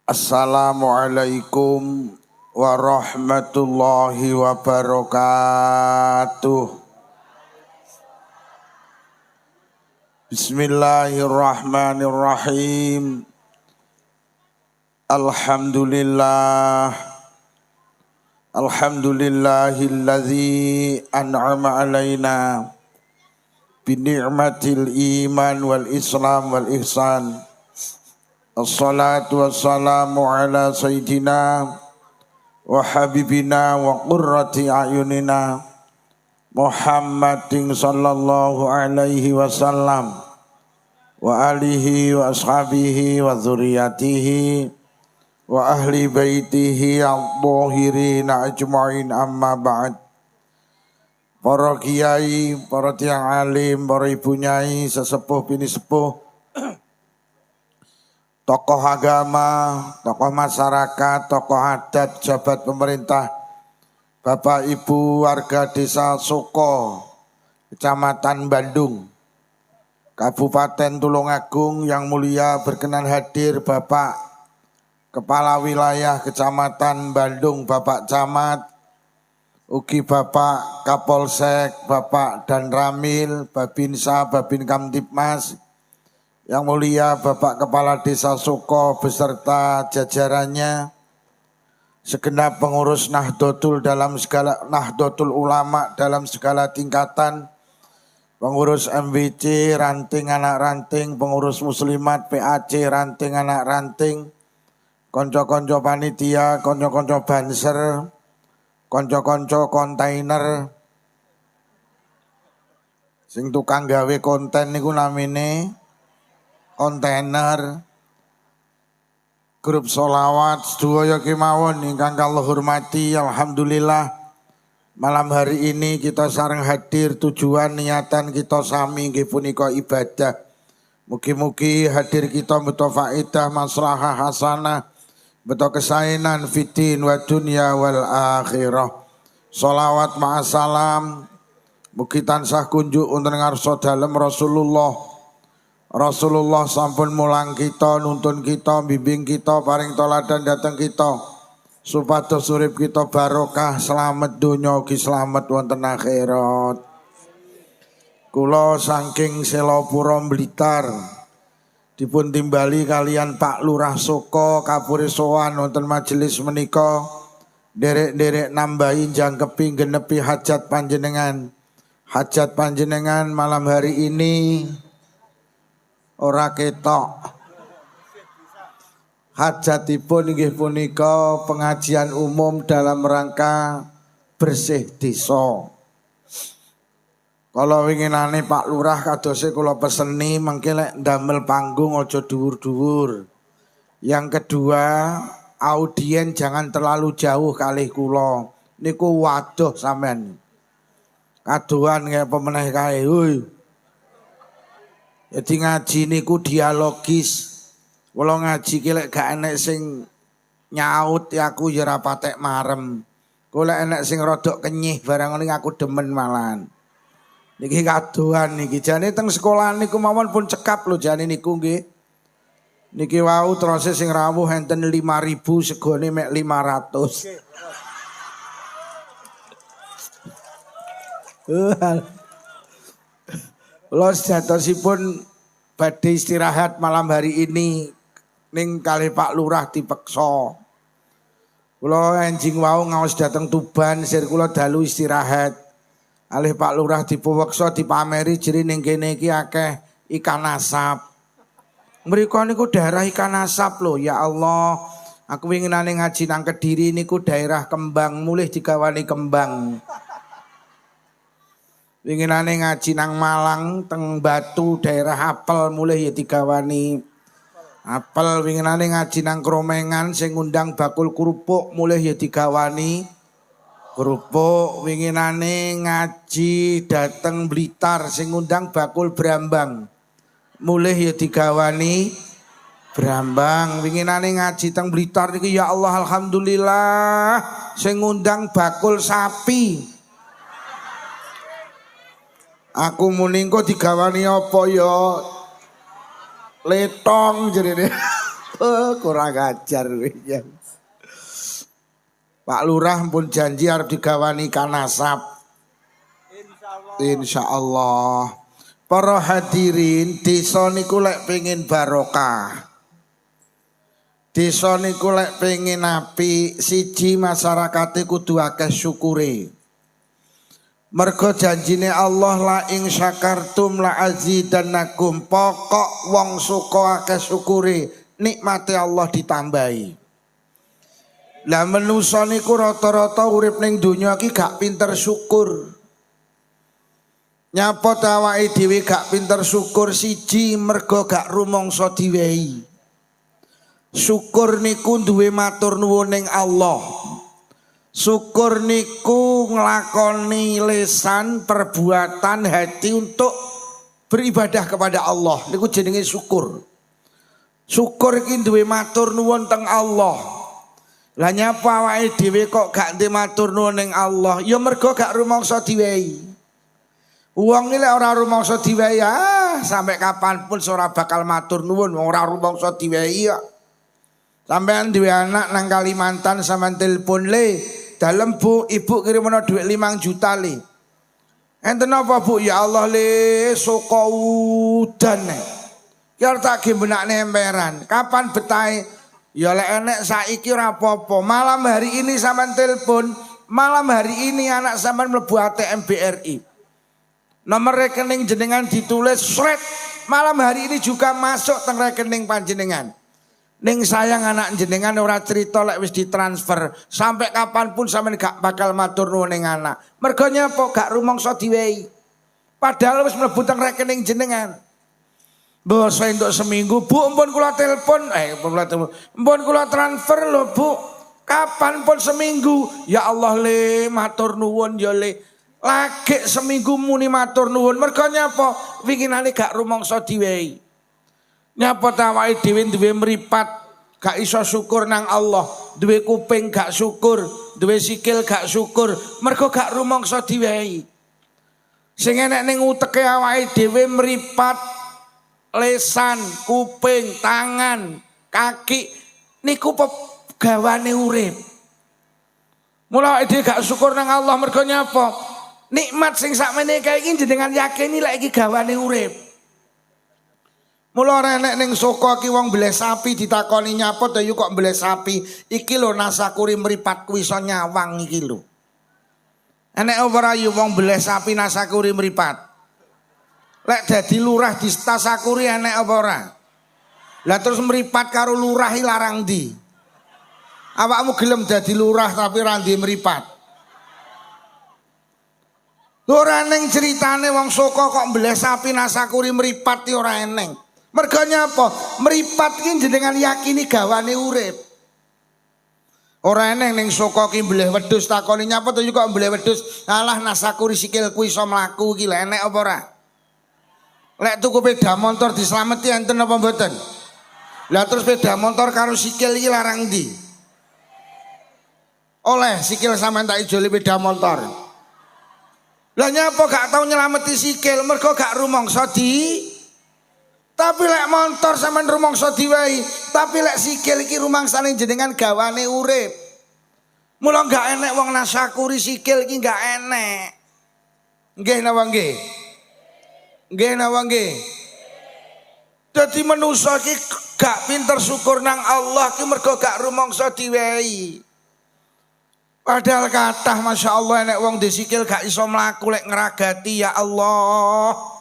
Assalamualaikum warahmatullahi wabarakatuh. Bismillahirrahmanirrahim. Alhamdulillahilladzi an'ama alaina bini'matil iman wal islam wal ihsan. Assalatu wassalamu ala sayyidina wa habibina wa qurrati a'yunina Muhammadin sallallahu alaihi wasallam wa alihi wa ashabihi wa dzurriyyatihi wa ahli baitihi al-dhahirin ajma'in, amma ba'd. Para kiai, para tiyang alim, para ibu nyai, sesepuh bini sepuh, tokoh agama, tokoh masyarakat, tokoh adat, jabat pemerintah, Bapak Ibu warga desa Soko, Kecamatan Bandung, Kabupaten Tulungagung yang mulia, berkenan hadir Bapak Kepala Wilayah Kecamatan Bandung, Bapak Camat, ugi Bapak Kapolsek, Bapak Danramil, Babinsa, Babin Kamtibmas, yang mulia Bapak Kepala Desa Soko beserta jajarannya, segenap pengurus Nahdlatul Ulama dalam segala tingkatan, pengurus MWC, ranting anak ranting, pengurus muslimat PAC, ranting anak ranting, konco-konco panitia, konco-konco banser, konco-konco kontainer, sing tukang gawe konten niku namine kontainer, grup solawat sedaya kemawon ingkang kula hormati. Alhamdulillah malam hari ini kita sareng hadir, tujuan niatan kita sami nggih punika ibadah. Mugi-mugi hadir kita beto faedah maslahah hasanah, beto kesaenan fitin wa dunya wal akhirah. Solawat ma'asalam mugi tansah kunjuk wonten ngarsa dalem Rasulullah sampun mulang kita, nuntun kita, bimbing kita, paring toladan dateng kita, supados urip kita barokah, selamat donya ugi selamat wonten akhirat. Kula saking Selopuro Blitar dipun timbali kalian Pak Lurah Soko kapure sowan wonten majelis menika, derek-derek nambahi jangkepi genepi hajat panjenengan. Hajat panjenengan malam hari ini ora ketok. Hajatipun inggih punika pengajian umum dalam rangka bersih desa. Kalau winginane Pak Lurah kadose kula peseni mengki lek ndamel panggung aja dhuwur-dhuwur. Yang kedua, audien jangan terlalu jauh kalih kula. Niku waduh sampean. Kaduan kaya pemeneh kae. Jadi ngaji niku dialogis. Kalau ngaji ki lek gak enek sing nyaut ya aku ya ora patek marem. Kalau enek sing rodok kenyih barang ngene aku demen malahan. Niki kaduan niki jane teng sekolah niku mawon pun cekap lho jane niku nggih. Niki wau terus sing rawuh enten 5.000 segone mek 500. Kula sejatosipun badhe istirahat malam hari ini ning kalih Pak Lurah dipeksa. Kula enjing wau ngaos dateng Tuban, sir kula dalu istirahat. Alih Pak Lurah dipeksa dipameri jeri ning kene iki akeh ikan asap. Mriko niku daerah ikan asap lho, ya Allah. Aku winginane ngaji nang Kediri niku daerah kembang, mulih digawani kembang. Winginane ngaji nang Malang teng Batu daerah apel mulai ya digawani apel. Winginane ngaji nang Kromengan sing ngundang bakul kerupuk mulai ya digawani kerupuk. Winginane ngaji dateng Blitar sing ngundang bakul brambang mulai ya digawani brambang. Winginane ngaji teng Blitar niki ya Allah alhamdulillah sing ngundang bakul sapi. Aku muni engko digawani apa ya? Letong jerene. Kurang ajar ya. Pak Lurah pun janji harus digawani kanasab. Insyaallah. Para hadirin, desa niku lek pengin barokah. Desa niku lek pengin apik, siji masyarakate kudu akeh syukure. Mergo janjine Allah la ing syakartum la azidannakum. Pokok wong suka akeh syukure, nikmate Allah ditambahi. Lah manusa niku rata-rata urip ning donya iki gak pinter syukur. Nyapa awake dhewe gak pinter syukur siji mergo gak rumangsa diwehi. Syukur niku duwe matur nuwun ning Allah. Syukur niku nglakoni lisan, perbuatan, hati untuk beribadah kepada Allah. Niku jenenge syukur. Syukur iki duwe matur nuwun teng Allah. Lah nyapa awake dhewe kok gak ndek matur nuwun ning Allah? Ya mergo gak rumangsa diwehi. Wong iki lek ora rumangsa diwehi sampai kapanpun ora bakal matur nuwun wong ora rumangsa diwehi ya. Sampean duwe anak nang Kalimantan sampean telepon le, dalem Bu, ibu kirimno dhuwit 5 juta le. Enten apa Bu? Ya Allah le, saka udan. Ya tak ge benakne emperan. Kapan betahe? Ya lek enek saiki ora apa-apa. Malam hari ini sampean telepon, malam hari ini anak sampean mlebu ATM BRI. Nomor rekening jenengan ditulis sret. Malam hari ini juga masuk teng rekening panjenengan. Ning sayang anak jenengan ora cerita lek wis ditransfer. Sampai kapanpun sampean gak bakal matur nuwun ning anak. Mergo nyapa gak rumangsa diwehi. Padahal wis mlebu teng rekening jenengan. Mbok entuk seminggu, Bu, mpun kula telepon, mpun kula transfer lho, Bu. Kapanpun seminggu. Ya Allah le, matur nuwun ya le. Lagi seminggu muni matur nuwun. Mergo nyapa? Winginane gak rumangsa diwehi. Nyapa awake dhewe duwe mripat gak iso syukur nang Allah, duwe kuping gak syukur, duwe sikil gak syukur, mergo gak rumangsa diwehi. Sing enek ning uteke awake dhewe mripat, lesan, kuping, tangan, kaki niku pegawane urip. Mula awake dhewe gak syukur nang Allah mergo nyapa? Nikmat sing sakmene kae iki jenengan yakini lek iki gawane urip. Mula ora enek ning soko ki wong mbleh sapi ditakoni nyapa to yu kok mbleh sapi. Iki lho nasakuri mripat kuwi iso nyawang iki lho. Enek ora yu wong mbleh sapi nasakuri mripat. Lek dadi lurah di tasakuri enek apa ora? Lah terus mripat karo lurah iki larang ndi? Awakmu gelem dadi lurah tapi ra ndek mripat. Ora neng ceritane wong soko kok mbleh sapi nasakuri mripat iki ora eneng. Mergo nyapa? Mripat ki jenengan yakini gawane urip. Ora eneng ning soko ki mbleh wedhus takoni nyapa to kok mbleh wedhus. Alah nasakuri sikilku iso mlaku iki lek enek apa ora? Lek tuku sepeda motor dislameti enten apa mboten? Lah terus sepeda motor karo sikil iki larang ndi? Oleh sikil sampean tak ijoli sepeda motor. Lah nyapa gak tau nyelameti sikil mergo gak rumangsa di. Tapi lek motor sampean rumangsa diwehi, tapi lek sikil iki rumangsane jenengan gawane urip. Mula gak enek wong nasyakuri sikil iki gak enek. Nggih napa nggih? Nggih napa nggih? Dadi manusa iki gak pinter syukur nang Allah ki mergo gak rumangsa diwehi. Padahal kathah Masya Allah enek wong disikil gak iso mlaku lek ngragati ya Allah.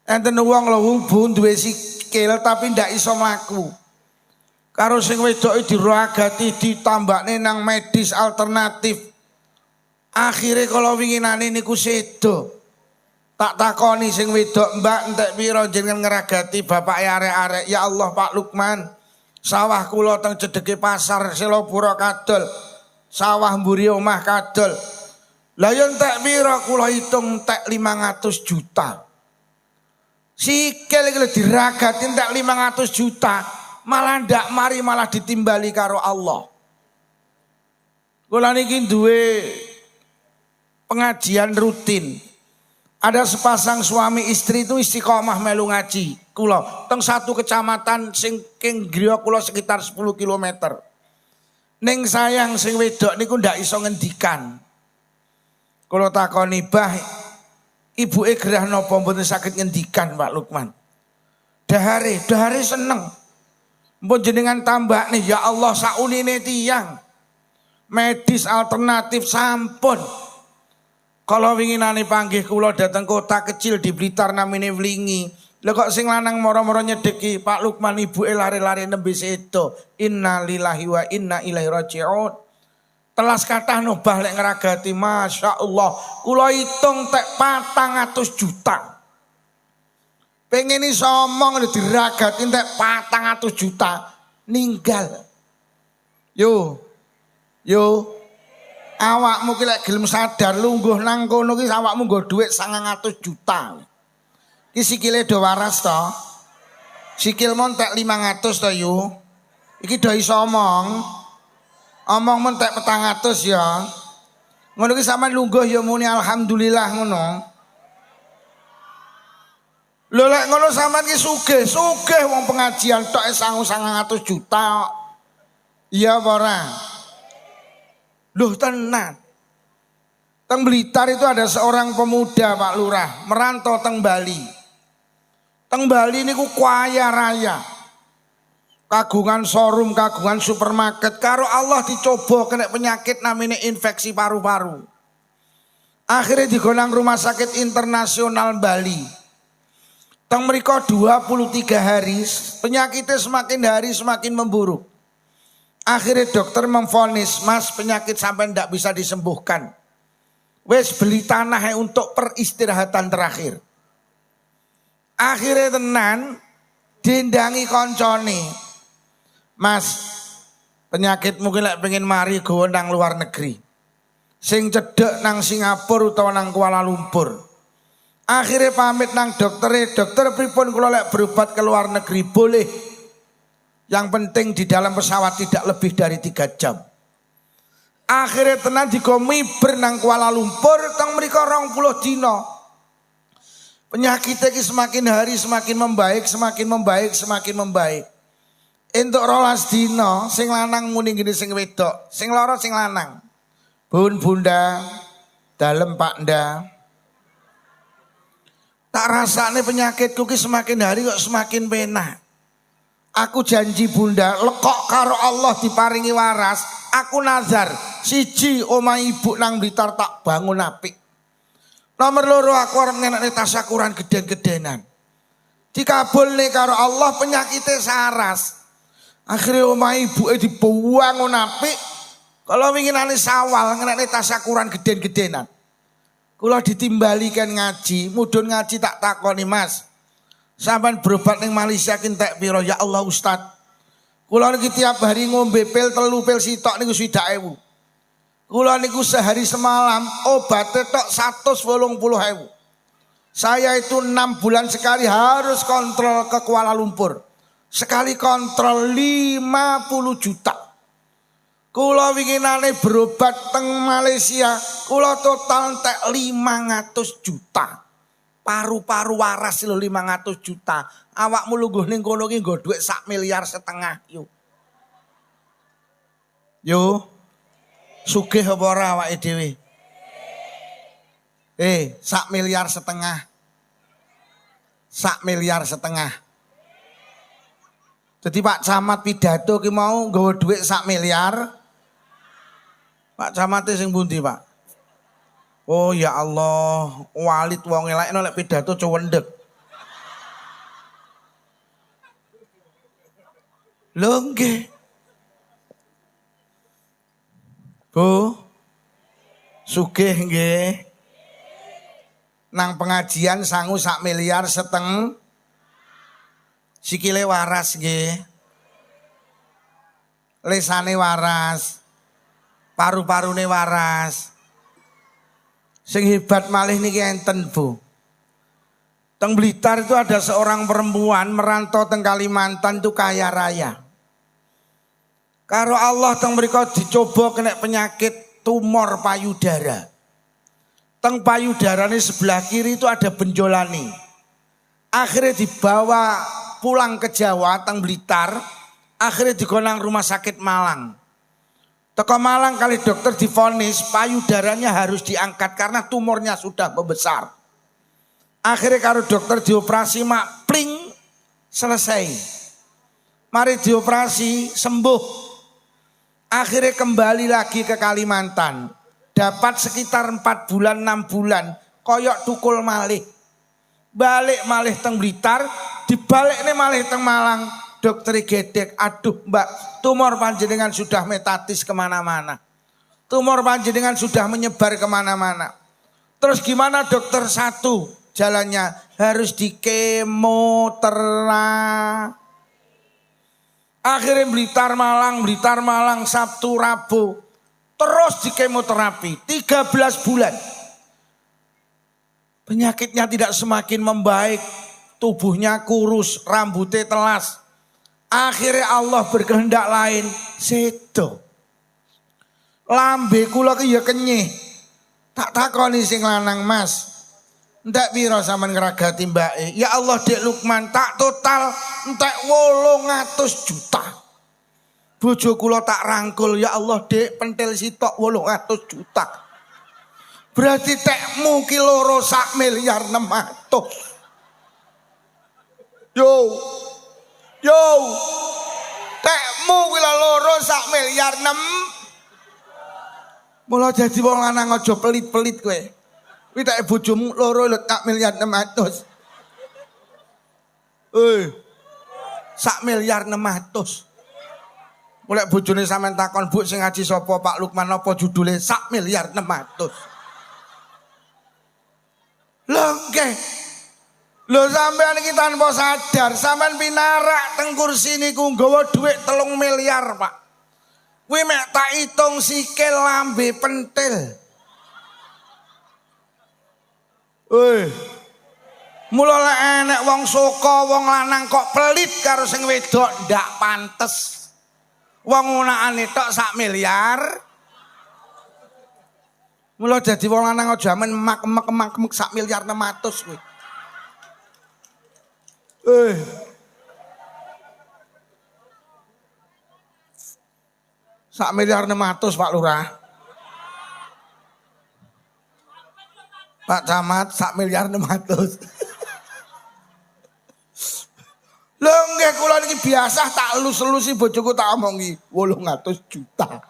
Enten wong lho wong duwe sikil tapi ndak iso mlaku. Karo sing wedok diragati ditambakne nang medis alternatif. Akhire kala winginane niku sedo. Tak takoni sing wedok, Mbak entek pira jenengan ngragati bapake arek-arek? Ya Allah Pak Lukman. Sawah kula teng cedheke pasar Selopuro kadol. Sawah mburi omah kadol. Lah yo entek pira kula hitung entek 500 juta. Sikil iki diragati entek 500 juta. Malah ndak mari malah ditimbali karo Allah. Kula niki duwe pengajian rutin. Ada sepasang suami istri itu istiqomah melu ngaji. Kula teng satu kecamatan sing griya kula sekitar 10 km. Ning sayang sing wedok niku ndak iso ngendikan. Kula takoni, "Bah, ibuke gerah napa mboten saged ngendikan, Pak Lukman?" Dahare seneng. Mbon jenengan tambah nih, ya Allah saunine tiyang. Medis alternatif sampun. Kalau winginane panggih kula dateng kota kecil di Blitar namine Wlingi. Lha kok sing lanang moro-moro nyedeki, Pak Lukman ibuke lari-lari nembe sedo. Innalillahi wa inna ilaihi raji'un. Telas kathah nobah lek ngragati, Masya Allah. Kula hitung tek 400 juta. Pengen iso omong diragati entek 400 juta ninggal. Yo. Awakmu ki lek gelem sadar lungguh nang kono ki awakmu nggo dhuwit 900 juta. Ki sikile do waras to. Sikilmu entek 500 to yo. Iki do iso omong. Omong mentek 400 ya. Ngono ki sampean lungguh ya muni alhamdulillah ngono. Lho lek ngono sampean ki sugih wong pengajian tok 900 juta. Iya apa ora? Loh tenan. Teng Blitar itu ada seorang pemuda Pak Lurah merantau teng Bali. Teng Bali niku kaya raya. Kagungan showroom, kagungan supermarket. Karo Allah dicoba kena penyakit namanya infeksi paru-paru. Akhirnya digonang rumah sakit internasional Bali. Teng mriko 23 hari, penyakitnya semakin hari semakin memburuk. Akhirnya dokter memvonis, Mas penyakit sampai ndak bisa disembuhkan. Wes beli tanah untuk peristirahatan terakhir. Akhirnya tenan dindangi koncone. Mas penyakit mungkin lek pengen mari gowo nang luar negeri. Sing cedek nang Singapura utawa nang Kuala Lumpur. Akhirnya pamit nang dokter pripun kula lek berobat ke luar negeri boleh. Yang penting di dalam pesawat tidak lebih dari 3 jam. Akhirnya tenan digomiber nang Kuala Lumpur teng mriko 20 dina. Penyakitnya semakin hari semakin membaik. Entuk 12 dina sing lanang muni ngene sing wedok, sing loro sing lanang. Bun bunda, dalem Pakda. Tak rasane penyakitku ki semakin hari kok semakin penak. Aku janji bunda, lekok karo Allah diparingi waras. Aku nazar, siji omah ibu nang Blitar tak bangun apik. Nomor loro aku arep ngenekne tasyakuran geden-gedenan. Dikabulne karo Allah penyakitnya saras. Akhirnya omah ibu dibangun apik. Kalau winginane sawal ngenekne tasyakuran geden-gedenan. Kula ditimbalikan ngaji, mudun ngaji tak takoni Mas. Sampai berobat ning Malaysia kintek piro ya Allah Ustad. Kula niki tiap hari ngombe pil 3 pil sitok niku 20.000. Kula niku sehari semalam obatnya tok 180.000. Saya itu 6 bulan sekali harus kontrol ke Kuala Lumpur. Sekali kontrol 50 juta. Kula winginane berobat teng Malaysia, kula total entek 500 juta. Paru-paru waras lho 500 juta. Awakmu lungguh ning kono ki nggo dhuwit 1,5 miliar yo. Yo. Sugih apa ora awake dhewe? 1,5 miliar. 1,5 miliar. Jadi Pak Camat pidato ki mau nggawa dhuwit 1 miliar. Pak Camat sing pundi, Pak? Oh ya Allah, walit wong elek lek pidato cowendek. Lho nggih. Bu, sugih nggih. Nang pengajian sangu 1,5 miliar. Sikile waras nggih. Lesane waras. Paru-parune waras. Sing hebat malih niki enten Bu. Teng Blitar itu ada seorang perempuan merantau teng Kalimantan itu kaya raya. Karo Allah teng mriko dicoba kena penyakit tumor payudara. Teng payudarane sebelah kiri itu ada benjolani. Akhirnya dibawa pulang ke Jawa, teng Blitar. Akhirnya digonang rumah sakit Malang. Teko Malang kali dokter divonis payudaranya harus diangkat karena tumornya sudah membesar. Akhirnya karo dokter dioperasi mak pling selesai. Mari dioperasi sembuh. Akhirnya kembali lagi ke Kalimantan. Dapat sekitar 4 bulan 6 bulan koyok tukul malih. Balik malih teng Blitar, dibalik nih malih teng Malang. Dokter gedek, aduh mbak, tumor panjenengan sudah metatis kemana-mana. Tumor panjenengan sudah menyebar kemana-mana. Terus gimana dokter? Satu jalannya harus di kemoterapi. Akhirnya Blitar Malang, Sabtu Rabu. Terus di kemoterapi 13 bulan. Penyakitnya tidak semakin membaik. Tubuhnya kurus, rambutnya telas. Akhirnya Allah berkehendak lain. Sedo. Lambe kula ki ya kenyih. Tak takoni sing lanang, Mas. Entek piro sampean ngragati mbake? Ya Allah Dek Lukman, tak total entek 800 juta. Bojo kula tak rangkul, ya Allah Dek pentil sitok 800 juta. Berarti tekmu ki loro 1,6 miliar. Yo. Tekmu ki loro 1,6 miliar. Mula jadi wong lanang aja pelit-pelit kowe. Kuwi tak bojomu loro 1,6 miliar. 1,6 miliar. Mulai bojone sampean takon, Bu sing ngaji sapa Pak Lukman apa judule 1,6 miliar. Lho nggih. Lho sampean iki tanpa sadar, sampean pinarak teng kursi niku nggawa dhuwit 3 miliar, Pak. Kuwi mek tak hitung sikil lambe pentil. Mula lek enek wong saka wong lanang kok pelit karo sing wedok ndak pantes. Wong unakane tok 1 miliar. Mula dadi wong lanang aja men emak-emak 1,6 miliar kuwi. 1,6 miliar Pak Lurah. Pak Camat 1,6 miliar. Lho nggih kula niki biasa tak elus-elusi bojoku tak omongi 800 juta.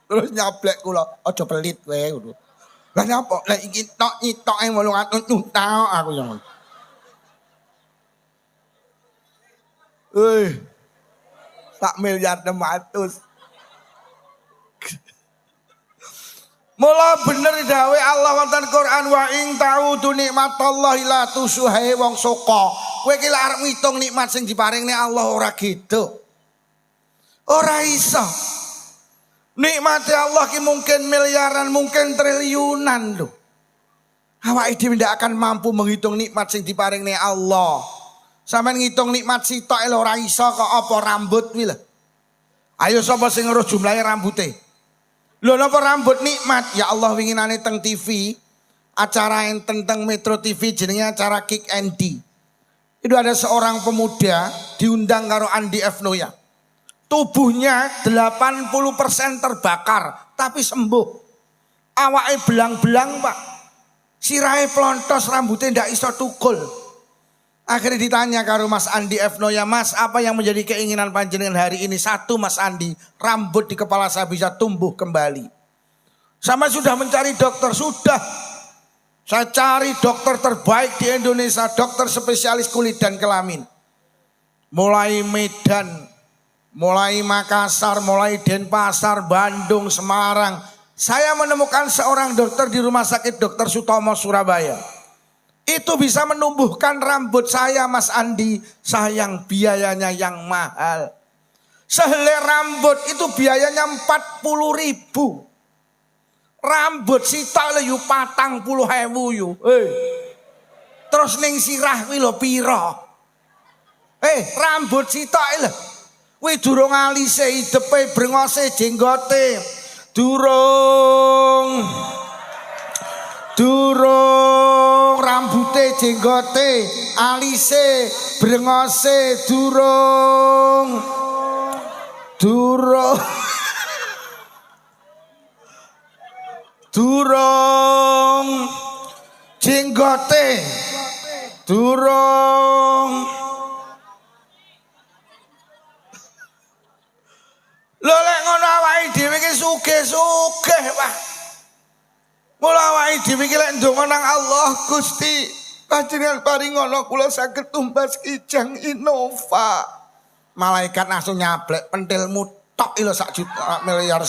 Terus nyablek kula, aja pelit kowe ngono. Lah nyapa? Lah iki tok nyitoke 800 juta aku yo. 1,6 miliar. Mula bener dawe Allah wonten Quran wa ing ta'udu nikmatallahi la tusuhae wong saka. Kowe iki lek arep ngitung nikmat sing diparingne Allah ora gitu. Ora iso. Nikmate Allah ki mungkin miliaran, mungkin triliunan lho. Awake dhewe ndak akan mampu menghitung nikmat sing diparingne Allah. Sampeyan ngitung nikmat sitok lho ora iso kok apa rambut kuwi lho. Ayo sapa sing ngurus jumlahe rambute? Lho napa rambut nikmat? Ya Allah winginane teng TV, acara enten teng Metro TV jenenge acara Kick Andy. Itu ada seorang pemuda diundang karo Andi F. Noya. Tubuhnya 80% terbakar tapi sembuh. Awake belang-belang, Pak. Sirahe plontos, rambutnya ndak iso tukul. Akhirnya ditanya karo Mas Andi F. Noya, Mas apa yang menjadi keinginan panjenengan hari ini? Satu Mas Andi, rambut di kepala saya bisa tumbuh kembali. Sama sudah mencari dokter, sudah. Saya cari dokter terbaik di Indonesia, dokter spesialis kulit dan kelamin. Mulai Medan, mulai Makassar, mulai Denpasar, Bandung, Semarang. Saya menemukan seorang dokter di Rumah Sakit Dr. Sutomo, Surabaya. Itu bisa menumbuhkan rambut saya, Mas Andi. Sayang biayanya yang mahal. Sehelai rambut itu biayanya 40.000. Rambut sitok le yu 40.000 yu. Terus ning sirah kuwi lho pira? Rambut sitok lho. Kuwi durung alise, hidepe, brengose, jenggote. Durung durung rambute jenggote alise brengose durung jenggote durung lho lek ngono awake dhewe iki sugih-sugih Pak. Mula awake dhewe iki lek ndonga nang Allah Gusti panjenengan paringono kula saged tumbas Kijang Innova. Malaikat langsung nyablek pentilmu tok lho 1,5 miliar.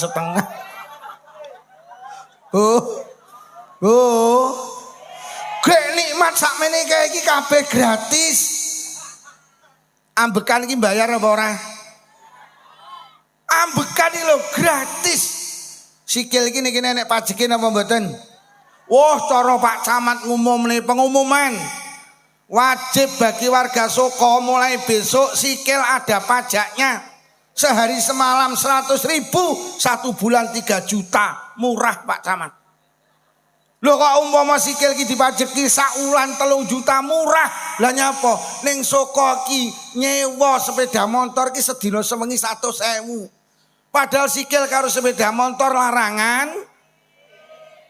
Gek nikmat sakmene kae iki kabeh gratis. Ambekan iki bayar apa ora? Ambekan iki lho gratis. Sikil iki niki nek pajeke napa mboten? Wah, cara Pak Camat ngumumne pengumuman. Wajib bagi warga Soko mulai besok sikil ada pajaknya. Sehari semalam 100.000, 1 bulan 3 juta. Murah Pak Camat. Lho kok umpama sikil ki dipajeki saulan 3 juta murah. Lah nyapa? Ning Soko ki nyewa sepeda motor ki sedina sewengi 100.000. Padahal sikil karo sepeda motor larangan.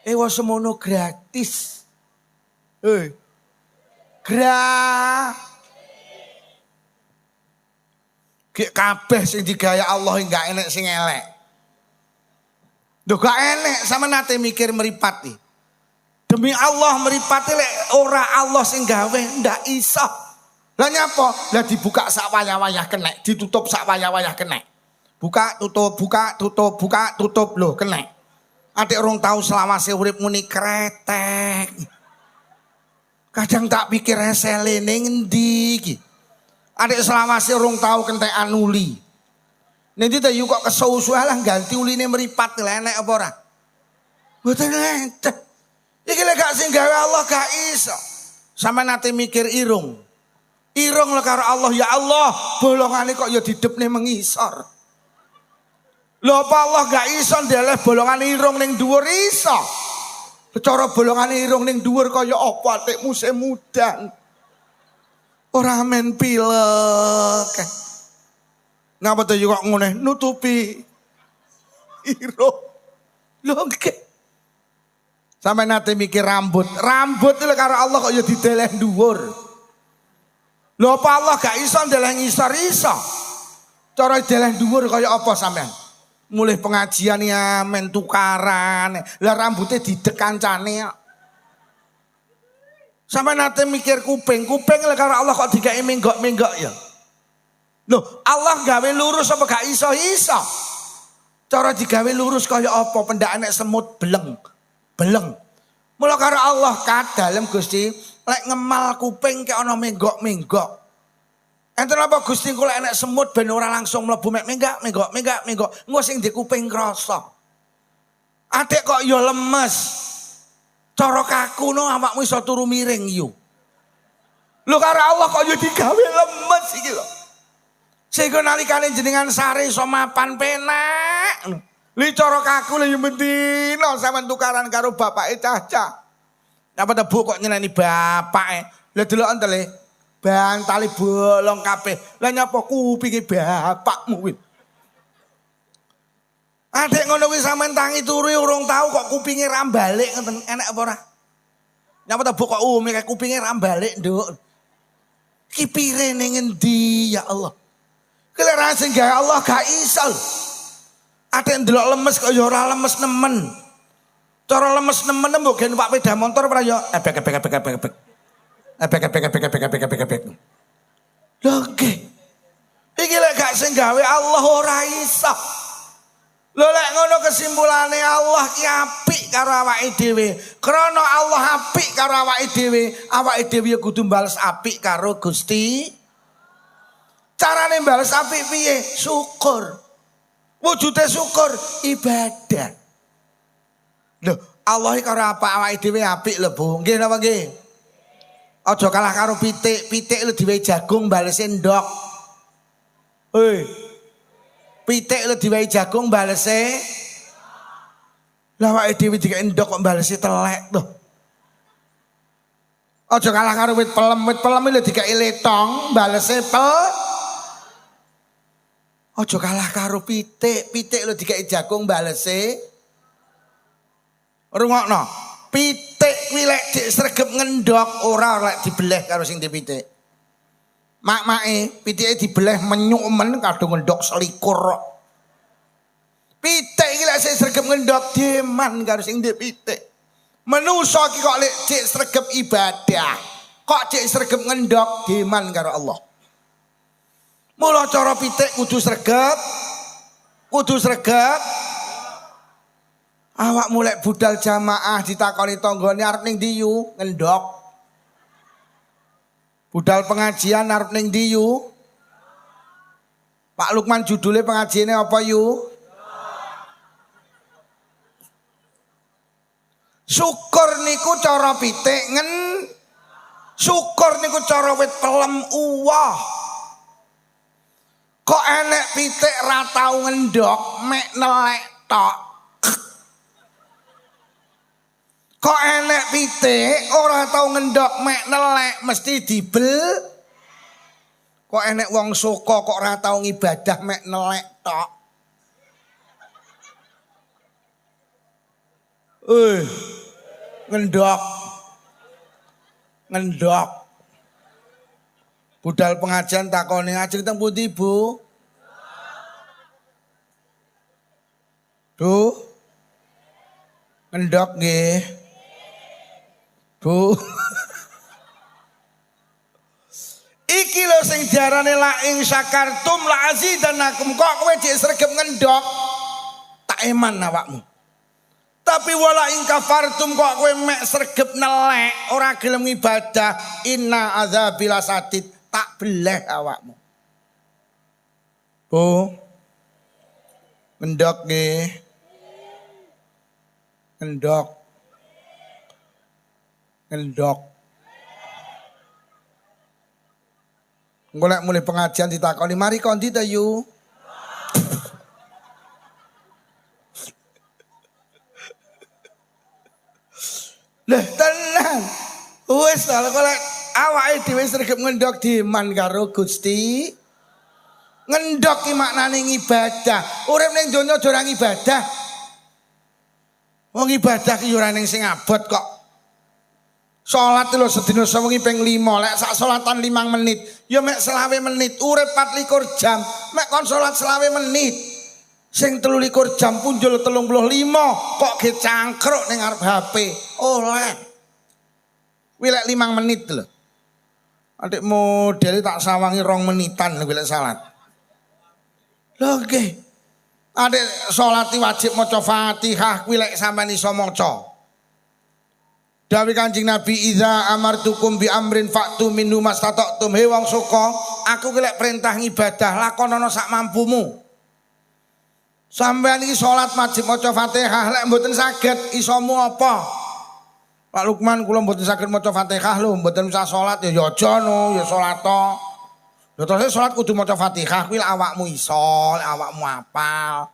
Wis semono gratis. Gek kabeh sing digaya Allah enggak enek sing elek. Lho gak enek sama nate mikir meripat iki. Demi Allah meripat lek ora Allah sing gawe ndak iso. Lah nyapa? Lah dibuka sak wayah-wayah kenek, ditutup sak wayah-wayah kenek. Buka tutup, buka tutup, buka tutup lho kenek. Adik orang tahu selawase urip muni kretek. Kadang tak pikir esele ning endi iki. Adik selawase urung tahu kentekan uli. Nanti ta yuk kok kesau-suah lah ganti uline meripat lah enek apa ora? Mboten enten. Iki lek gak sing gawe Allah gak iso. Sampe nate mikir irung. Irung lek karo Allah ya Allah, bolongane kok ya didepne mengisor. Lho apa Allah gak iso ndeleh bolongane irung ning dhuwur iso. Cara bolongane irung ning dhuwur kaya apa atik musim mudan. Ora men pilek. Ngapa to kok ngene nutupi irung. Lho nggih. Sampai nate mikir rambut. Rambut itu karo Allah kok ya dideleh dhuwur. Lho apa Allah gak iso ndeleh ngisor iso. Cara deleh dhuwur kaya apa sampean? Mulai pengajian ya men tukaran. Lah rambutnya didek kancane. Sampai nate mikir kuping lah karo Allah kok digawe menggok-menggok ya. Loh, Allah gawe lurus apa gak iso-iso? Cara digawe lurus kaya apa pendakane semut beleng. Mula karo Allah kadalem Gusti, lek ngemal kuping ke ana menggok-menggok. Enten apa Gusti kula enek semut ben ora langsung mlebu menggok. Engko sing di kuping krasa. Adik kok ya lemes. Cara kaku no awakmu iso turu miring yo. Lho karo Allah kok yo digawe lemes iki lho. Sehingga nalikane jenengan sare iso mapan penak. Li cara kaku lho yo bendina sampean tukaran karo bapake Caca. Napa tebu kok nyeneni bapake. Lah deloken tele bantale bolong kabeh. Lah nyapa kupinge bapakmu kuwi. Adek ngono kuwi sampean tangi turu urung tahu kok kupinge ra balik ngoten enek apa ora? Nyapa tebu kok kayak kupinge ra balik, Nduk. Ki pire ning endi ya Allah? Kelerahan sing gawe Allah gak iso. Adek ndelok lemes kok ya ora lemes nemen. Cara lemes nemen mbok gen numpak sepeda motor ora ya ebek. Lho nggih. Iki lek gak sing gawe Allah ora iso. Lho lek ngono kesimpulane Allah ki apik karo awake dhewe. Krana Allah apik karo awake dhewe kudu bales apik karo Gusti. Carane bales apik piye? Syukur. Wujude syukur ibadah. Lho, Allah karo apa awake dhewe apik lho, Bu. Nggih napa nggih? Aja kalah karo pitik. Pitik lho diwehi jagung balese ndok. Pitik lu diwehi jagung balese. Lah awake dhewe dikek endok kok balese telek tuh. Aja kalah karo wit pelem lho dikai letong, balese pel. Aja kalah karo pitik lho dikai jagung balese. Rungokno. Pitik kuwi lek dik sregep ngendhok ora lek dibeleh karo sing dipitik. Mak-make pitike dibeleh menyuk men kadung ngendhok selikur. Pitik iki lek sing sregep ngendhok deman karo sing dipitik. Manusa iki kok lek cek sregep ibadah, kok cek sregep ngendhok deman karo Allah. Mula cara pitik kudu sregep. Awak mulai budal jamaah ditakoni tanggane arep ning ndi yu? Ngendhok. Budal pengajian arep ning ndi yu? Pak Lukman judulnya pengajiannya apa yu? Syukur niku cara pitik syukur niku cara wit pelem uwah. Kok enek pitik ra tau ngendhok mek nelek tok. Kok enek pitik ora tau ngendhok mek nelek mesti dibel. Kok enek wong soko kok ora tau ngibadah mek nelek tok. Ngendhok. Budal pengajian takoni ajeng teng pundi, Bu? Duh. Ngendhok nggih. Bu. Iki lho sing diarani la ing syakartum la azidannakum. Kok kowe dik sregep ngendhok tak eman awakmu. Tapi wala ing kafartum kok kowe mek sregep nelek ora gelem ibadah inna adzabil sadid tak beleh awakmu. Bu. Ngendhok nggih. Ngendhok. Golek mulai pengajian ditakoni mari kondi ta yu. Lah tenan. Wis ta kok awake dhewe sregep ngendhok diman karo Gusti. Ngendhok ki maknane ibadah. Urip ning donya ora ibadah. Wong ibadah ki ora ning sing abot kok. Salat lho sedina sewengi ping 5, lek sak salatan 5 menit, ya mek 20 menit, urip 24 jam, mek kon salat 20 menit. Sing 23 jam punjul 35 kok ge cangkruk ning arep HP. Oleh. Kuwi lek 5 menit lho. Adik model tak sawangi 2 menitan lho lek salat. Lho nggih. Adik salat wajib maca Fatihah kuwi lek sampean iso maca. Dawuh Kanjeng Nabi idza amartukum bi amrin fa'tu minhu mastata'tum. He wong suka, aku ki lek perintah ngibadah lakonono sak mampumu. Sampeyan iki salat wajib maca Fatihah, lek mboten saged isomu apa? Pak Lukman kula mboten saged maca Fatihah lho, mboten usah salat ya aja no, ya salat to. Lha terus salat kudu maca Fatihah kuwi awakmu iso, awakmu apal.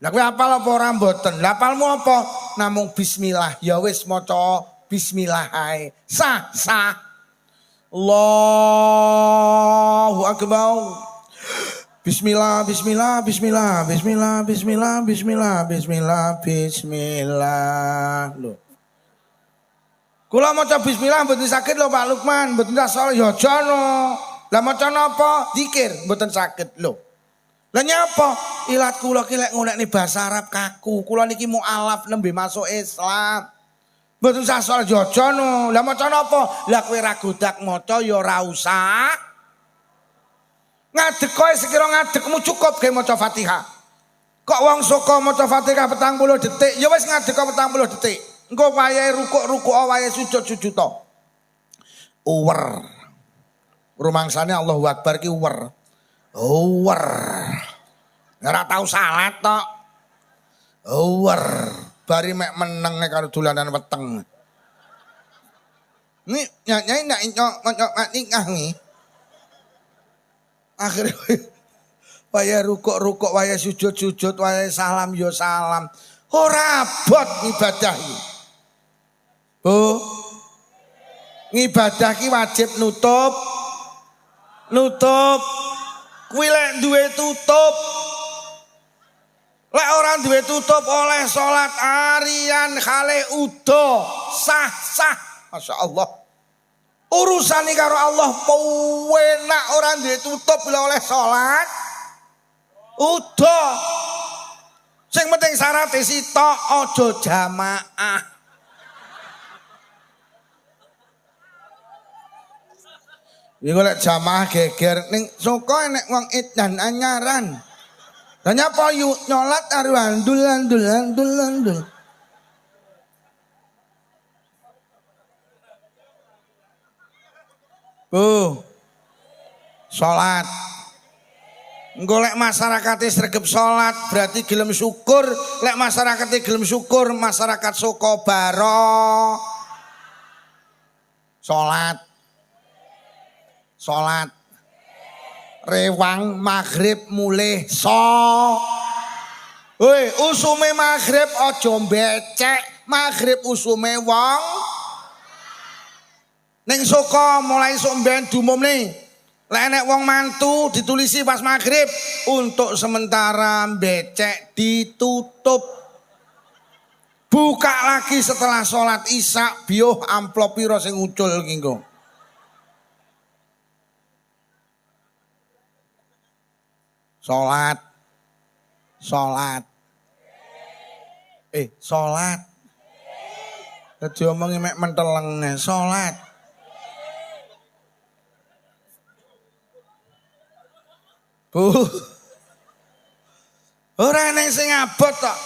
Lah kowe apal apa ora mboten? Lah apalmu apa? Namung bismillah, ya wis maca bismillah ae. Sah. Allahu akbar. Bismillah. Lho. Kula maca bismillah mboten saged lho Pak Lukman, mboten asal ya aja no. Lah maca napa? Zikir mboten saged lho. Lah nyapa? Ilat kula ki lek ngonekne basa Arab kaku. Kula niki mualaf nembe masuk Islam. Mboten usah asal ya aja no. Lah maca napa? Lah kowe ra godak maca ya ora usah. Ngadeg kowe sekira ngadegmu cukup ge maca Fatihah. Kok wong suka maca Fatihah 40 detik, ya wis ngadeg 40 detik. Engko wayahe rukuk wayahe sujud to. Uwer. Rumangsane Allahu Akbar ki uwer. Uwer. Ora tau salat tok. Uwer. Bari mek meneng karo dolanan weteng. Ni nyai nak nyok nikah ni. Akhirnya waya rukuk, waya sujud, waya salam yo salam. Ora abot ibadah iki. Bu. Ngibadah ki wajib nutup. Kuwi lek duwe tutup. Lek orang duwe tutup oleh salat arian kale udo sah. Masyaallah. Urusane karo Allah penak orang duwe tutup bila oleh salat udo. Sing penting syaraté sitok aja jamaah. Iku lek jamaah geger ning soko enek wong edan anyaran. Lah nyapa yu nyolat karo andul. Salat. Engko lek masyarakate sregep salat berarti gelem syukur. Lek masyarakate gelem syukur, masyarakat soko baro salat. Rewang maghrib mulih Woi, usume maghrib aja becek. Maghrib usume wong ning soko mulai sok mben diumumne. Lek enek wong mantu ditulisi pas maghrib untuk sementara becek ditutup. Buka lagi setelah sholat isya biuh amplop piro sing ucul ki engko. Sholat. Dadi omongi mek menteleng sholat. Ora neng sing abot tok.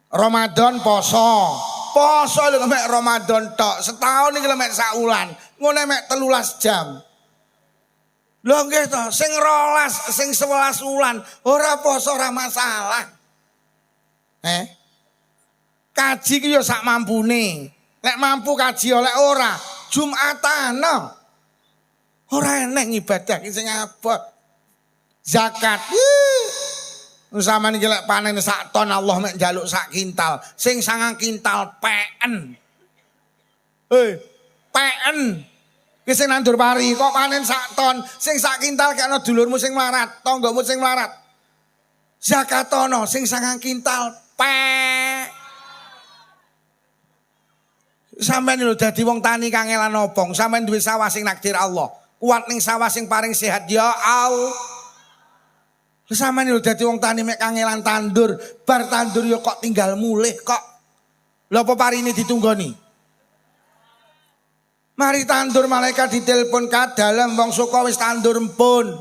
Ramadan poso lho mek Ramadan tok. Setahun iki lho mek sak wulan. Ngene mek 13 jam. Lho nggih to, sing 12, sing 11 wulan ora poso ora masalah. Kaji ki yo sak mampune. Nek mampu kaji oleh ora, Jumatan. Ora enek ibadah ki sing abot. Zakat. Sampeyan iki lek panen sak ton Allah mek njaluk sak kintal. Sing 9 kintal peken. Peken. Ki sing nandur pari kok panen sak ton, sing sak kintal kena dulurmu sing melarat, tanggamu sing melarat. Zakatono sing 9 kintal pek. Sampeyan lho dadi wong tani kangelan obong, sampeyan duwe sawah sing nakdir Allah. Kuat ning sawah sing paring sehat ya Allah. Sampeyan lho dadi wong tani mek kangelan tandur, bar tandur ya kok tinggal mulih kok. Lha apa parine ditunggoni? Mari tandur malaikat ditelepon kat dalem wong suka wis tandur empun.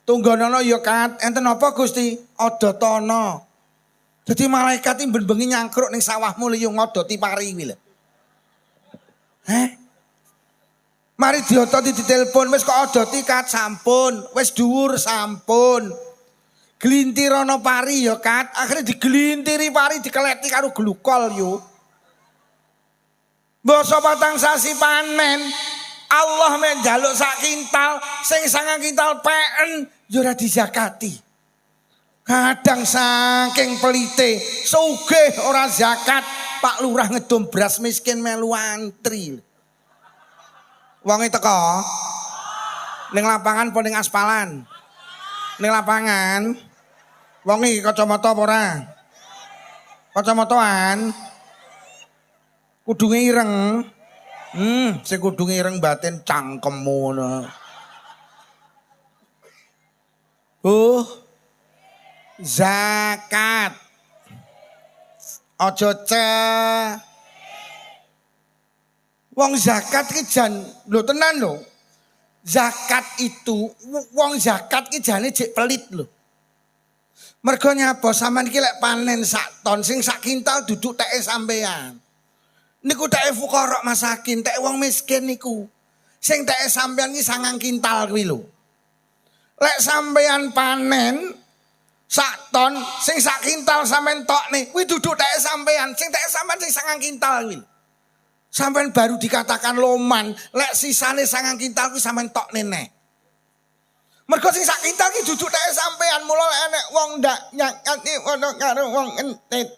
Tunggonono ya kat, enten apa Gusti? Adotana. Dadi malaikat iki ben-bengi nyangkruk ning sawahmu liyo ngodoti pari kuwi lho. Mari diototi ditelepon wis kok adoti kat sampun, wis dhuwur sampun. Glintir ana pari ya kat, akhire diglintiri pari dikeleti karo glukol yo. Basa patang sasi panen, Allah menjaluk sak kintal, sing 9 kintal peken yo ora dizakati. Kadang saking pelite, sugih ora zakat, Pak Lurah ngedum beras miskin melu antri. Wonge teko ning lapangan apa ning aspalan? Ning lapangan. Wong iki kacamata apa ora? Kacamataan. Kudunge ireng. Sing kudunge ireng batin cangkemmu ngono. Zakat. Aja wong zakat ki jan lho tenan lho. Zakat itu wong zakat ki jane jek pelit lho. Mergo nyapa sampean iki lek panen sak ton sing sak kintal duduk teke sampean. Niku teke fuqara masakin, teke wong miskin niku. Sing teke sampean iki 9 kintal kuwi lho. Lek sampean panen sak ton sing sak kintal sampean tokne kuwi duduk teke sampean, sing teke sampean sing 9 kintal kuwi. Sampean baru dikatakan loman, lek sisane 9 kintal kuwi sampean tokne nek. Mergo sing sak kintal ki duduk teke sampean, mula lek enek wong ndak nyakati ono karo wong entit.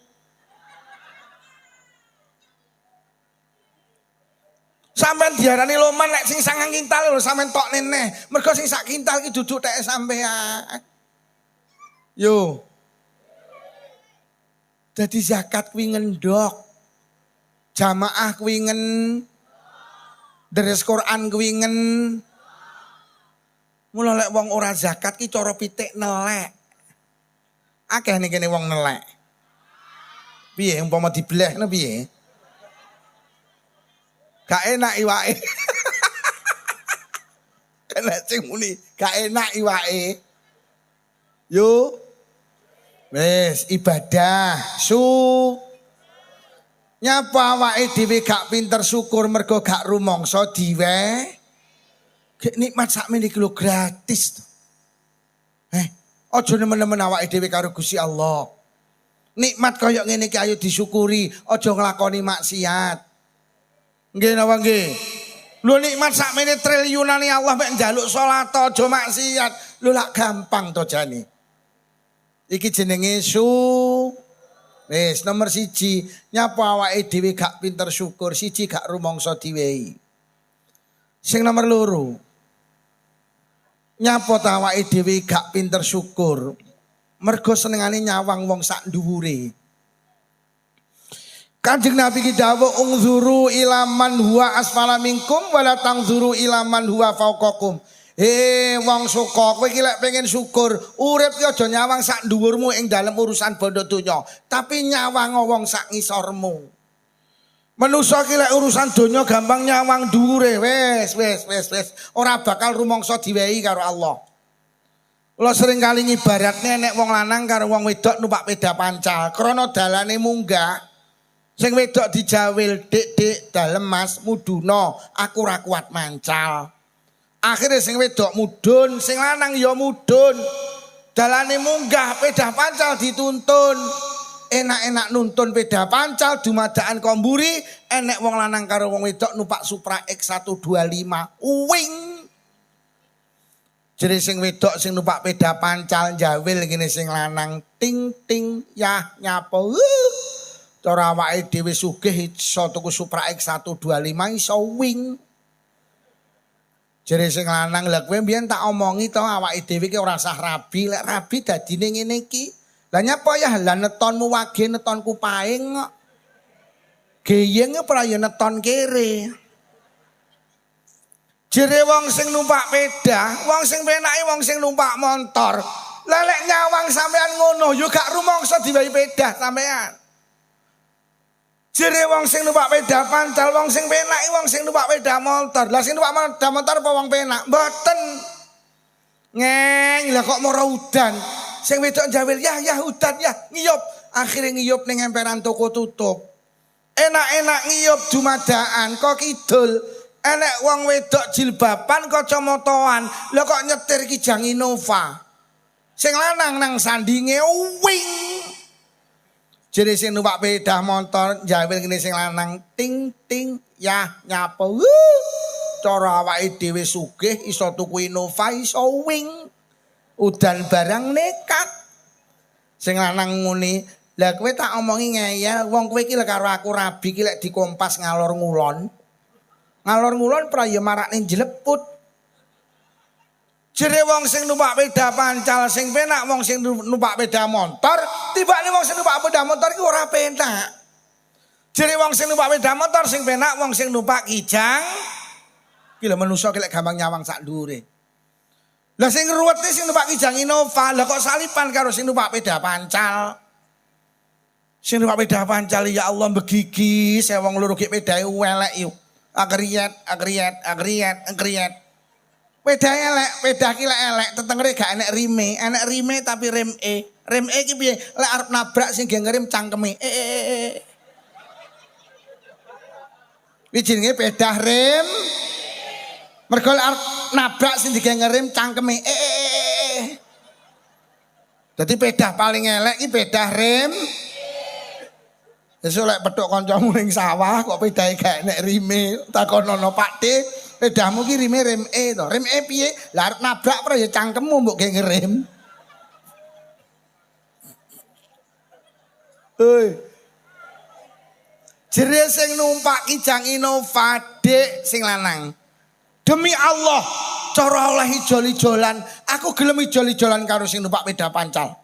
Sampeyan diarani loman nek sing 9 kintal lho sampeyan tok nene. Mergo sing sak kintal ki duduk tek sampeyan. Yo. Dadi zakat kuwi ngendhok. Jamaah kuwi deres Quran kuwi mula lek wong ora zakat ki cara pitik nelek. Akeh ning kene wong nelek. Piye umpama diblehno piye? Gak enak iwake. Kena sing muni, gak enak iwake. Yo. Wes ibadah, nyapa awake dhewe gak pinter syukur mergo gak rumangsa diwe. Gek nikmat sakmene iki lho gratis. Aja nemen-nemen awake dhewe karo Gusti Allah. Nikmat kaya ngene iki ayo disyukuri, aja nglakoni maksiat. Nggih napa nggih? Lho nikmat sakmene triliunane Allah mek njaluk salat aja maksiat. Lho lak gampang to jane. Iki jenenge wis nomor 1 nyapa awake dhewe gak pinter syukur, 1 gak rumangsa diwehi. Sing nomor 2 nyapa ta awake dhewe gak pinter syukur mergo senengane nyawang wong sak dhuwure. Kanjeng Nabi ki dawuh ungzuru ila man huwa asfala minkum wala tangzuru ila man huwa fawqakum. Wong suka kowe ki lek pengen syukur, urip ki aja nyawang sak dhuwurmu ing dalem urusan bondo donya, tapi nyawang wong sak ngisormu. Manusa ki lek urusan donya gampang nyawang dhuwure, wis. Ora bakal rumangsa diwehi karo Allah. Kula sering kali ngibaratne nek wong lanang karo wong wedok numpak peda pancal, krana dalane munggah. Sing wedok dijawil, "Dik, dalem Mas, muduna, aku ora kuat mancal." Akhirnya sing wedok mudun, sing lanang ya mudun. Dalane munggah, peda pancal dituntun. Enak-enak nuntun peda pancal, dumadakan komburi, enek wong lanang karo wong wedok numpak Supra X125. Uwing. Jadi sing wedok sing numpak peda pancal jawil gini sing lanang ting ting yah nyapo. Cara awake dhewe sugih iso tuku Supra X125 iso wing. Jere sing lanang lha kowe mbiyen tak omongi to awake dhewe ki ora usah rabi, lek rabi dadine ngene iki. Lah nyapa ya lah netonmu wage netonku paing kok. Geyeng ora ya neton kere. Jere wong sing numpak peda, wong sing penake wong sing numpak motor. Lah lek nyawang sampean ngono yo gak rumangsa diwehi peda sampean. Jere wong sing numpak peda pancal, wong sing penak wong sing numpak peda motor. Lah sing numpak peda motor apa wong penak? Mboten. Ngeng, lah kok moro udan. Sing wedok jawil, "Ya udan ya, ngiyup." Akhire ngiyup ning emperan toko tutup. Enak-enak ngiyup dumadaan kok kidul. Enek wong wedok jilbaban kacamataan. Lah kok nyetir Kijang Innova. Sing lanang nang sandinge wing. Jadi sing numpak sepeda motor jawil ngene sing lanang ting ting yah nyapo. Cara awake dhewe sugih iso tuku Innova iso wing. Udan barang nekat. Sing lanang muni, "Lah kowe tak omongi ngeyel, wong kowe iki lek karo aku rabi iki lek dikompas ngalor ngulon. Ngalor ngulon pra ya marakne jleput." Jere wong sing numpak peda pancal sing penak wong sing numpak peda motor, tibane wong sing numpak peda motor iki ora penak. Jere wong sing numpak peda motor sing penak wong sing numpak Kijang. Ki lho manusa ki lek gampang nyawang sak dhuwure. Lah sing ruwete sing numpak Kijang Innova, lah kok salipan karo sing numpak peda pancal. Sing numpak peda pancal ya Allah begigi, saya wong loro ki pedae welek yo. Agriet. Peda elek, peda ki lek elek, tetengere gak enek rime, enek rime tapi rem E. Rem E ki piye? Lek arep nabrak sing ge ngerem cangkeme. Iki jenenge peda rem. Mergo lek arep nabrak sing ge ngerem cangkeme. Dadi peda paling elek ki peda rem. Esuk lek petuk kancamu ning sawah kok pedae gak enek rime, takonono Pakde. Pedamu ki rime rem E to. Rem E piye? Lah arep nabrak ora ya cangkemmu mbok ge ngerem. Jere sing numpak Kijang Innova Dik sing lanang. Demi Allah, cara oleh ijol-ijolan, aku gelem ijol-ijolan karo sing numpak Peda Pancal.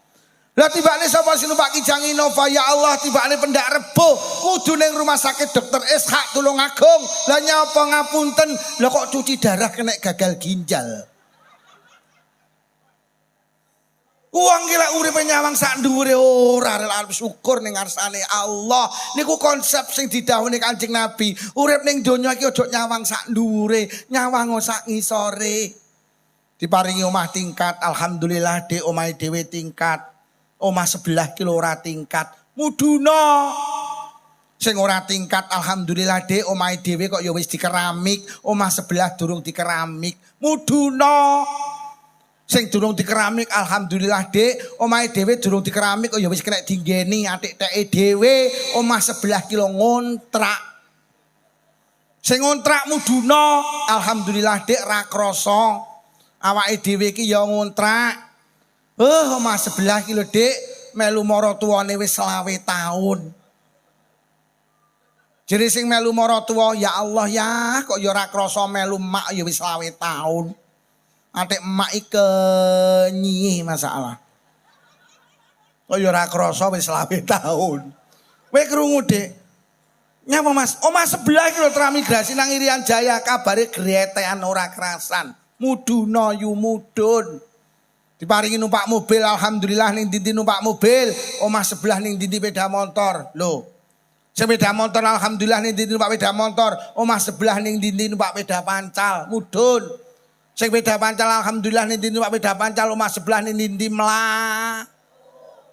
Lah tibane sapa sing numpak Kijang Innova, ya Allah tibane pendak Rebo, kudu ning rumah sakit Dokter Ishak Tulungagung. Lah nyapa ngapunten, lah kok cuci darah kena gagal ginjal. Uang gila uripe nyawang sak dhuwure ora rela syukur ning ngarsane Allah. Niku konsep sing didhawuhi Kanjeng Nabi. Urip ning donya iki aja nyawang sak dhuwure, nyawang sak ngisore. Diparingi omah tingkat, alhamdulillah Dik omahe dhewe tingkat. Omah sebelah ki ora tingkat. Muduna. Sing ora tingkat alhamdulillah Dik omahe dhewe kok ya wis dikeramik, omah sebelah durung dikeramik. Muduna. Sing durung dikeramik alhamdulillah Dik omahe dhewe durung dikeramik kok ya wis kena dinggeni atik-teke dhewe omah sebelah ki lho ngontrak. Sing ngontrak muduna alhamdulillah Dik ra krasa awake dhewe ki ya ngontrak. Omah sebelah ki lho Dik melu maratuwane wis 20 taun. Jadi sing melu maratuwa ya Allah ya kok ya ra krasa melu mak ya wis 20 taun. Atik emak iki nyi masalah. Oh ya ora krasa wis 20 taun. Kowe krungu Dik. Nyapa Mas? Omah sebelah iki lho transmigrasi nang Irian Jaya kabare gretean ora kerasan. Muduna yu mudun. Diparingi numpak mobil alhamdulillah ning ndi numpak mobil. Omah sebelah ning ndi sepeda motor. Lho. Sepeda motor alhamdulillah ning ndi numpak sepeda motor. Omah sebelah ning ndi numpak sepeda pancal. Mudun. Sing Peda Pancal alhamdulillah ning ndi numpak Peda Pancal omah sebelah ning ndi mlaku.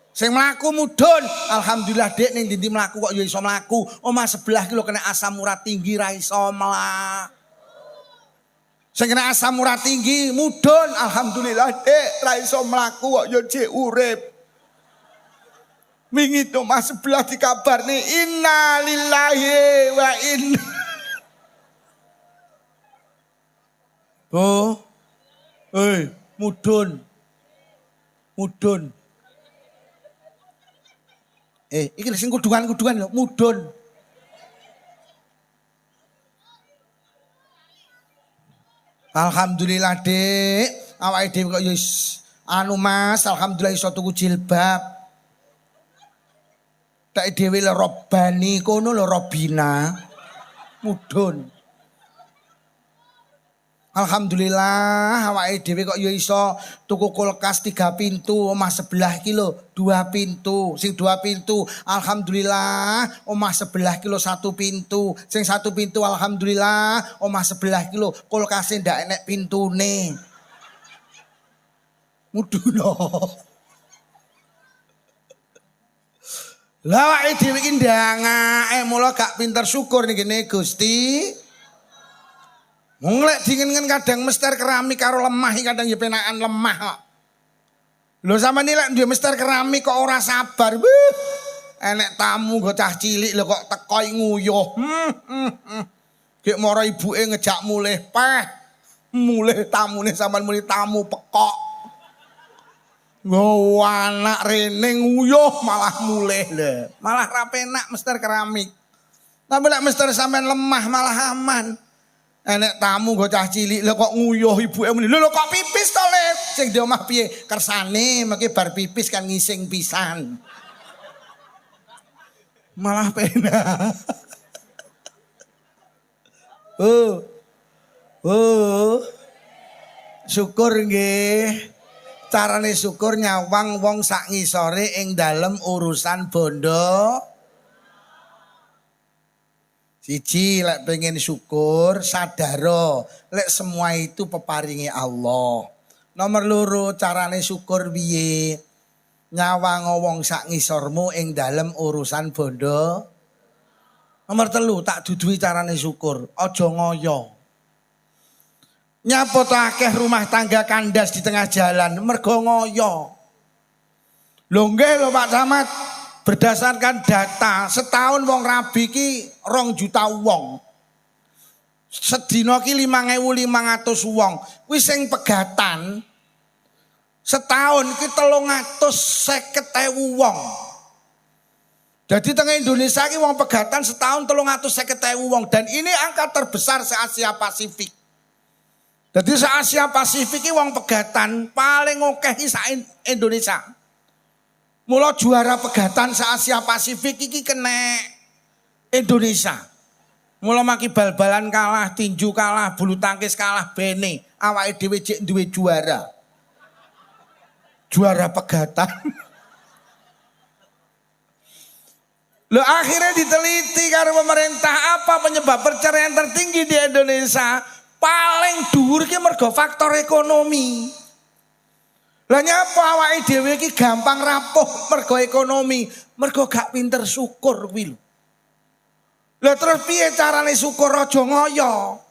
Sing mlaku mudhun alhamdulillah Dik ning ndi mlaku kok ya iso mlaku. Omah sebelah ki lho kena asam urat tinggi ra iso mlaku. Sing kena asam urat tinggi mudhun alhamdulillah Dik ra iso mlaku kok ya jek urip. Wingi omah sebelah dikabarne innalillahi wa inna Oh, mudun. Iki sing kudungan lho, mudun. Alhamdulillah Dik, awake dhewe kok ya anu Mas, alhamdulillah iso tuku jilbab. Tak dhewe le robani kono lho Robina. Mudun. Alhamdulillah awake dhewe kok ya iso tuku kulkas 3 pintu, omah sebelah ki lho 2 pintu. Sing 2 pintu alhamdulillah omah sebelah ki lho 1 pintu. Sing 1 pintu alhamdulillah omah sebelah ki lho kulkase ndak enek pintune. Muduna. Lah awake dhewe iki ndangake mula gak pinter syukur ning kene Gusti. Nglek dingin kadang mester keramik karo lemah kadang ya penakan lemah kok. Lho sampeyan lek duwe mester keramik kok ora sabar. Enek tamu go cah cilik lho kok teko nguyuh. Gek mara ibuke ngejak mulih peh. Mulih tamune sampean mulih tamu pekok. Nggo anak rene nguyuh malah mulih lho. Malah ra penak mester keramik. Tapi lek mester sampean lemah malah aman. Enek tamu go cah cilik lho kok nguyuh ibuke muni. Lho kok pipis to Le? Sing di omah piye? Kersane mengki bar pipis kan ngising pisan. Malah penak. Syukur nggih. Carane syukur nyawang wong sak ngisore ing dalem urusan bondo. Siji lek pengen syukur sadaro lek semua itu peparingi Allah. Nomor loro carane syukur piye? Nyawang wong sak ngisormu ing dalem urusan bondo. Nomor telu tak duduhi carane syukur, aja ngoyo. Nyapa to akeh rumah tangga kandas di tengah jalan mergo ngoyo. Lho nggih lho Pak Camat. Berdasarkan data setahun wong rabi ki 2 juta wong. Sedina ki 5.500 wong. Kuwi sing pegatan. Setahun ki 350.000 wong. Jadi tengah Indonesia ini wong pegatan setahun 350.000 wong. Dan ini angka terbesar se-Asia Pasifik. Jadi se-Asia Pasifik ini wong pegatan paling akeh Indonesia. Mula juara pegatan se-Asia Pasifik ini kena Indonesia. Mula maki bal-balan kalah, tinju kalah, bulu tangkis kalah, bene. Awake dhewe jek duwe juara. Juara pegatan. Loh akhirnya diteliti karena pemerintah apa penyebab perceraian tertinggi di Indonesia. Paling dhuwur ki mergo faktor ekonomi. Lah nyapa awake dhewe iki gampang rapuh mergo ekonomi, mergo gak pinter syukur kuwi lho. Lah terus piye carane syukur aja ngoyo?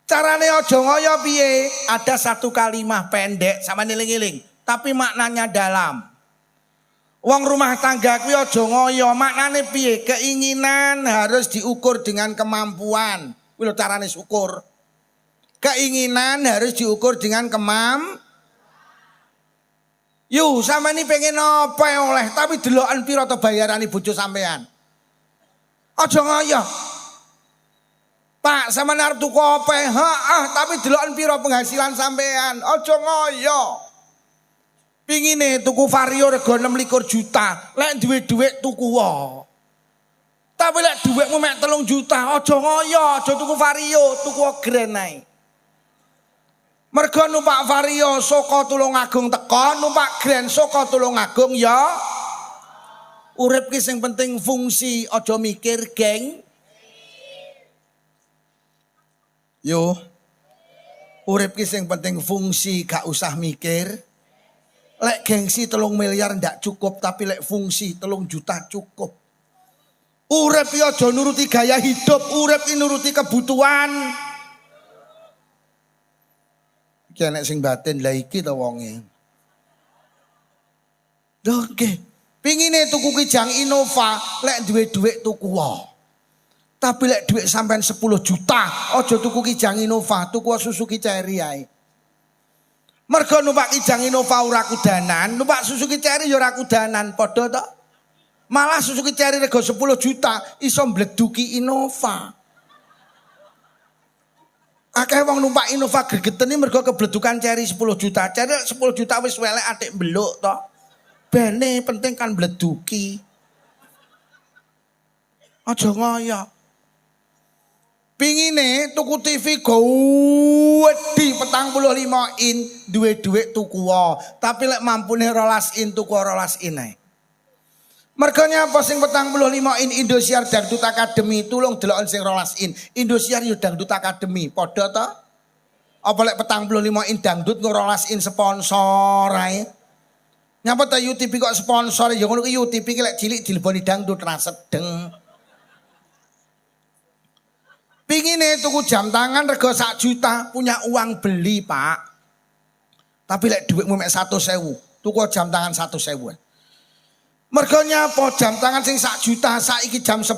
Carane aja ngoyo piye? Ada satu kalimat pendek sama eling-eling, tapi maknanya dalam. Wong rumah tangga kuwi aja ngoyo, maknane piye? Keinginan harus diukur dengan kemampuan. Kuwi lho carane syukur. Keinginan harus diukur dengan Yuk, sama ini pengen apa oleh, tapi delokan piro to bayarane bojo sampean. Aja ngoyo. Pak, sama arep tuku apa? Tapi delokan piro penghasilan sampean. Aja ngoyo. Pingine tuku Vario rego 26 juta, lek duwe dhuwit tuku wae. Tapi lek dhuwitmu mek 3 juta, aja ngoyo, aja tuku Vario, tuku Grand ae. Mergo numpak Vario saka Tulungagung teko, numpak Grand saka Tulungagung ya. Urip ki sing penting fungsi, aja mikir, geng. Yo. Urip ki sing penting fungsi, gak usah mikir. Lek gengsi 3 miliar ndak cukup, tapi lek fungsi 3 juta cukup. Urip ya aja nuruti gaya hidup, urip ki nuruti kebutuhan. Iki nek sing batin lah iki to wonge. Oke, pingine tuku kijang Innova, lek duwe dhuwit tuku wae. Tapi lek dhuwit sampean 10 juta, aja tuku kijang Innova, tuku Suzuki Cherry ae. Mergo numpak kijang Innova ora kudanan, numpak Suzuki Cherry ya ora kudanan, padha to. Malah Suzuki Cherry rego 10 juta iso mbleduki Innova. Akeh wong numpak Innova gregeteni mergo kebledukan Cherry 10 juta. Cherry 10 juta wis welek atik mbeluk to. Bene penting kan mbleduki. Aja ngoyo. Pingine tuku TV gede 45 in, duwe dhuwit tuku wae. Tapi lek mampune 12 in tuku 12 in ae. Mergo nyapa sing 45 in Indosiar Dangdut Academy tulung deloken sing 12 in. Indosiar yo Dangdut Academy, padha to? Apa lek 45 in dangdut 12 in sponsor ae. Nyapa ta UTV kok sponsor ya ngono ki UTV ki lek cilik dileboni dangdut ra sedeng. Pingine tuku jam tangan rego 1 juta, punya uang beli, Pak. Tapi lek dhuwitmu mek 100.000, tuku jam tangan 100.000. Mergo nyapa jam tangan sing 1 juta saiki jam 10,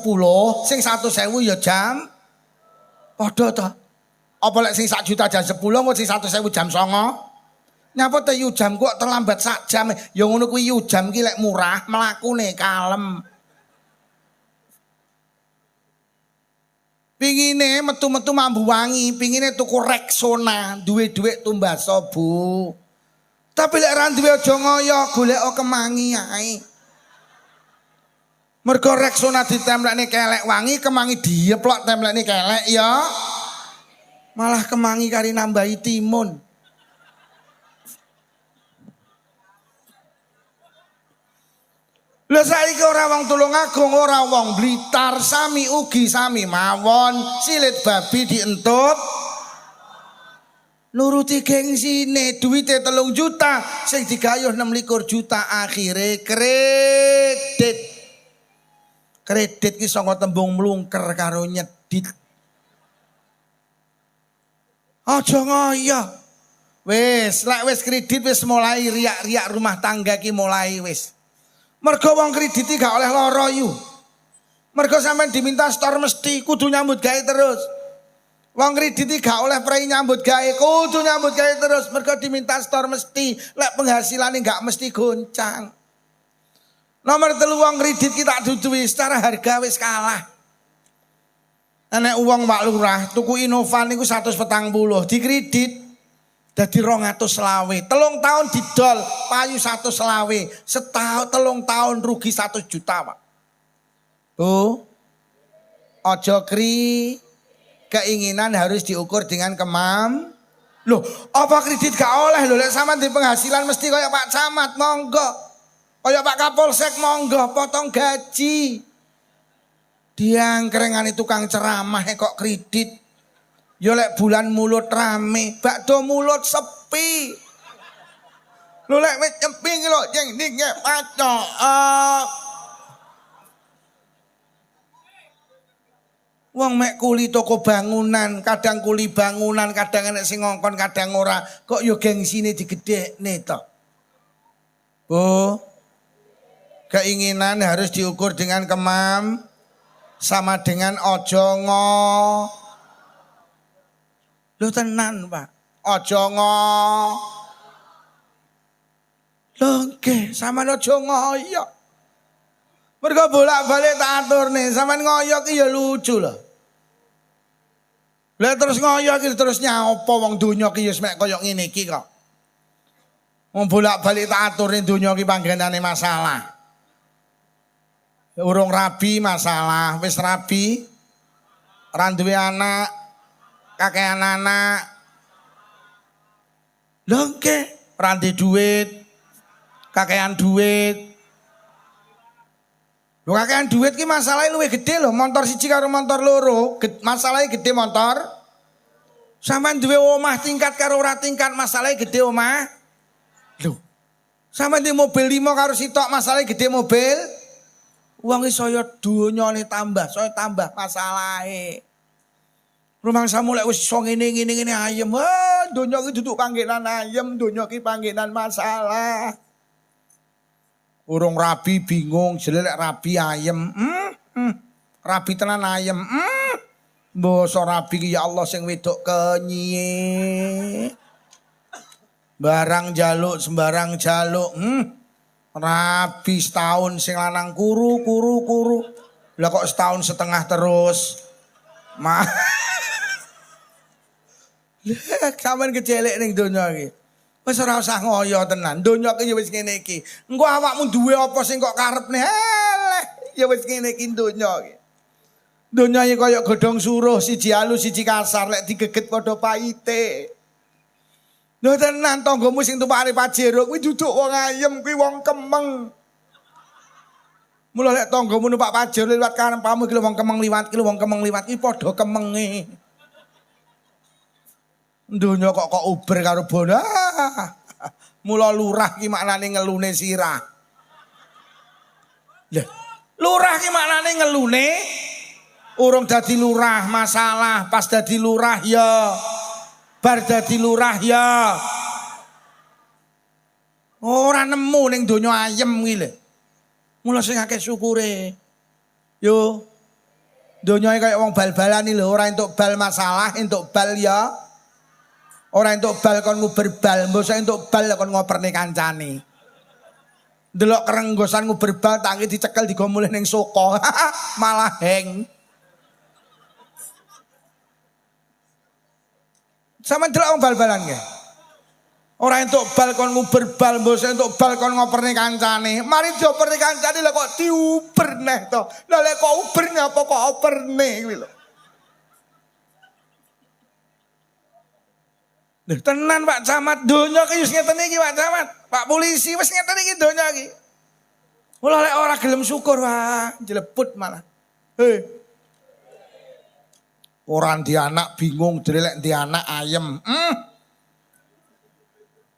sing 100.000 ya jam padha to. Apa lek sing 1 juta jam 10, kok sing 100.000 jam 9? Nyapa te yu jam kok terlambat sak jam. Ya ngono kuwi yu jam ki lek murah, mlakune kalem. Pingine metu-metu mambu wangi, pingine tuku Rexona, duwe dhuwit tumbaso, Bu. Tapi lek ra duwe aja ngoyo, golek kemangi ae. Mergo Rexona ditemplekne kelek wangi, kemangi dieplok templekne kelek ya. Malah kemangi kari nambahi timun. Lha saiki ora wong Tulungagung, ora wong Blitar, sami ugi sami mawon, silit babi dientut. Nuruti gengsine, duwite 3 juta, sing digayuh 26 juta, akhire kredit. Kredit ki saka tembung mlungker karo nyedit. Aja ngoyo. Wis, lek wis kredit wis mulai riak-riak rumah tangga ki mulai wis. Mergo wong krediti gak oleh lara yu. Mergo sampean diminta store mesti kudu nyambut gawe terus. Wong krediti gak oleh prei nyambut gawe, kudu nyambut gawe terus. Mergo diminta store mesti, lek penghasilane gak mesti goncang. Nomor 3 wong kredit kita duduhi secara harga wis kalah. Enek uang Pak Lurah tuku Innovan niku 140 dikredit dadi 220. 3 tahun didol payu 120. Setahun 3 tahun rugi 1 juta, Pak. Bu. Ojo keinginan harus diukur dengan Loh, apa kredit gak oleh lho, lek sampean di penghasilan mesti kaya Pak Camat, monggo. Kaya Pak Kapolsek, monggo potong gaji. Diangkrengane tukang ceramah kok kredit. Yo lek bulan mulut rame, bakdo mulut sepi. Lho lek nyepi iki lho jeng ning paco. Wong mek kuli toko bangunan, kadang kuli bangunan, kadang enek sing ngongkon, kadang ora. Kok yo gengsine digedhekne to. Bu. Keinginan harus diukur dengan sama dengan ojo Lho tenan, Pak. Ojo Lho nggih, sampean ojo ngoyo. Mergo bolak-balik tak aturne, sampean ngoyo ki ya lucu lho. Lah terus ngoyo iki terus nyaopo wong donya ki wis mek koyo ngene iki kok. Wong bolak-balik tak aturne donya ki panggenane masalah. Urung rabi masalah, wis rabi ora duwe anak, kakean anak. Lho nggih, ora ndek duit, kakean duit. Lho kakean duit ki masalahe luwih gede lho, motor siji karo motor loro, masalahe gede motor. Sampeyan duwe omah tingkat karo ora tingkat, masalahe gede omah. Lho. Sampeyan duwe mobil 5 karo sitok, masalahe gede mobil. Wong iki saya donyane tambah masalahe. Rumangsamu lek wis iso ngene ayem, donya iki duduk panggenan ayem, donya iki panggenan masalah. Urung rabi bingung, jelek rabi ayem. Rabi tenan ayem. Mbok rabi ki ya Allah sing wedok kenyiye. Barang jaluk sembarang jaluk. Rabi setahun sing lanang kuru. Lah kok setahun setengah terus. Lha sampean kecelek ning donya iki. Wis ora usah ngoyo tenan. Donya ki ya wis ngene iki. Engko awakmu duwe apa sing kok karepne? Eleh, ya wis ngene iki donya iki. Donya iki kaya godhong suruh, siji alus siji kasar, lek digeget padha paite. Lho tenan tanggamu sing tumpake pajero kuwi duduk wong ayem, kuwi wong kemeng. Mula lek tanggamu numpak pajero liwat karepamu iki lho wong kemeng liwat, iki lho wong kemeng liwat, iki padha kemenge. Donya kok uber karo bono. Mula lurah ki maknane ngelune sirah. Lah, lurah ki maknane ngelune urung dadi lurah masalah, pas dadi lurah ya. Bar dadi lurah ya. Ora nemu ning donya ayem iki lho. Mula sing akeh syukure. Yo. Donya kaya wong bal-balan iki lho, ora entuk bal masalah, entuk bal ya. Ora entuk bal kon nguber bal, mbok entuk bal kon ngoperne kancane. Delok kerenggosan nguber bal tangi dicekel digo mulih ning soko. Malah heng. Sama delok wong bal-balan nggih. Ora entuk bal kon nguber bal, mbok entuk bal kon ngoperne kancane. Mari dioperne kancane lho kok diuber neh to. Lah lek kok uber nyapa kok operne kuwi lho. Lho tenan Pak Camat, donya ki wis ngeten iki Pak Camat. Pak Polisi wis ngeten iki donya iki. Mula lek ora gelem syukur wah, jleput malah. Ora ndi anak bingung, lek ndi anak ayem.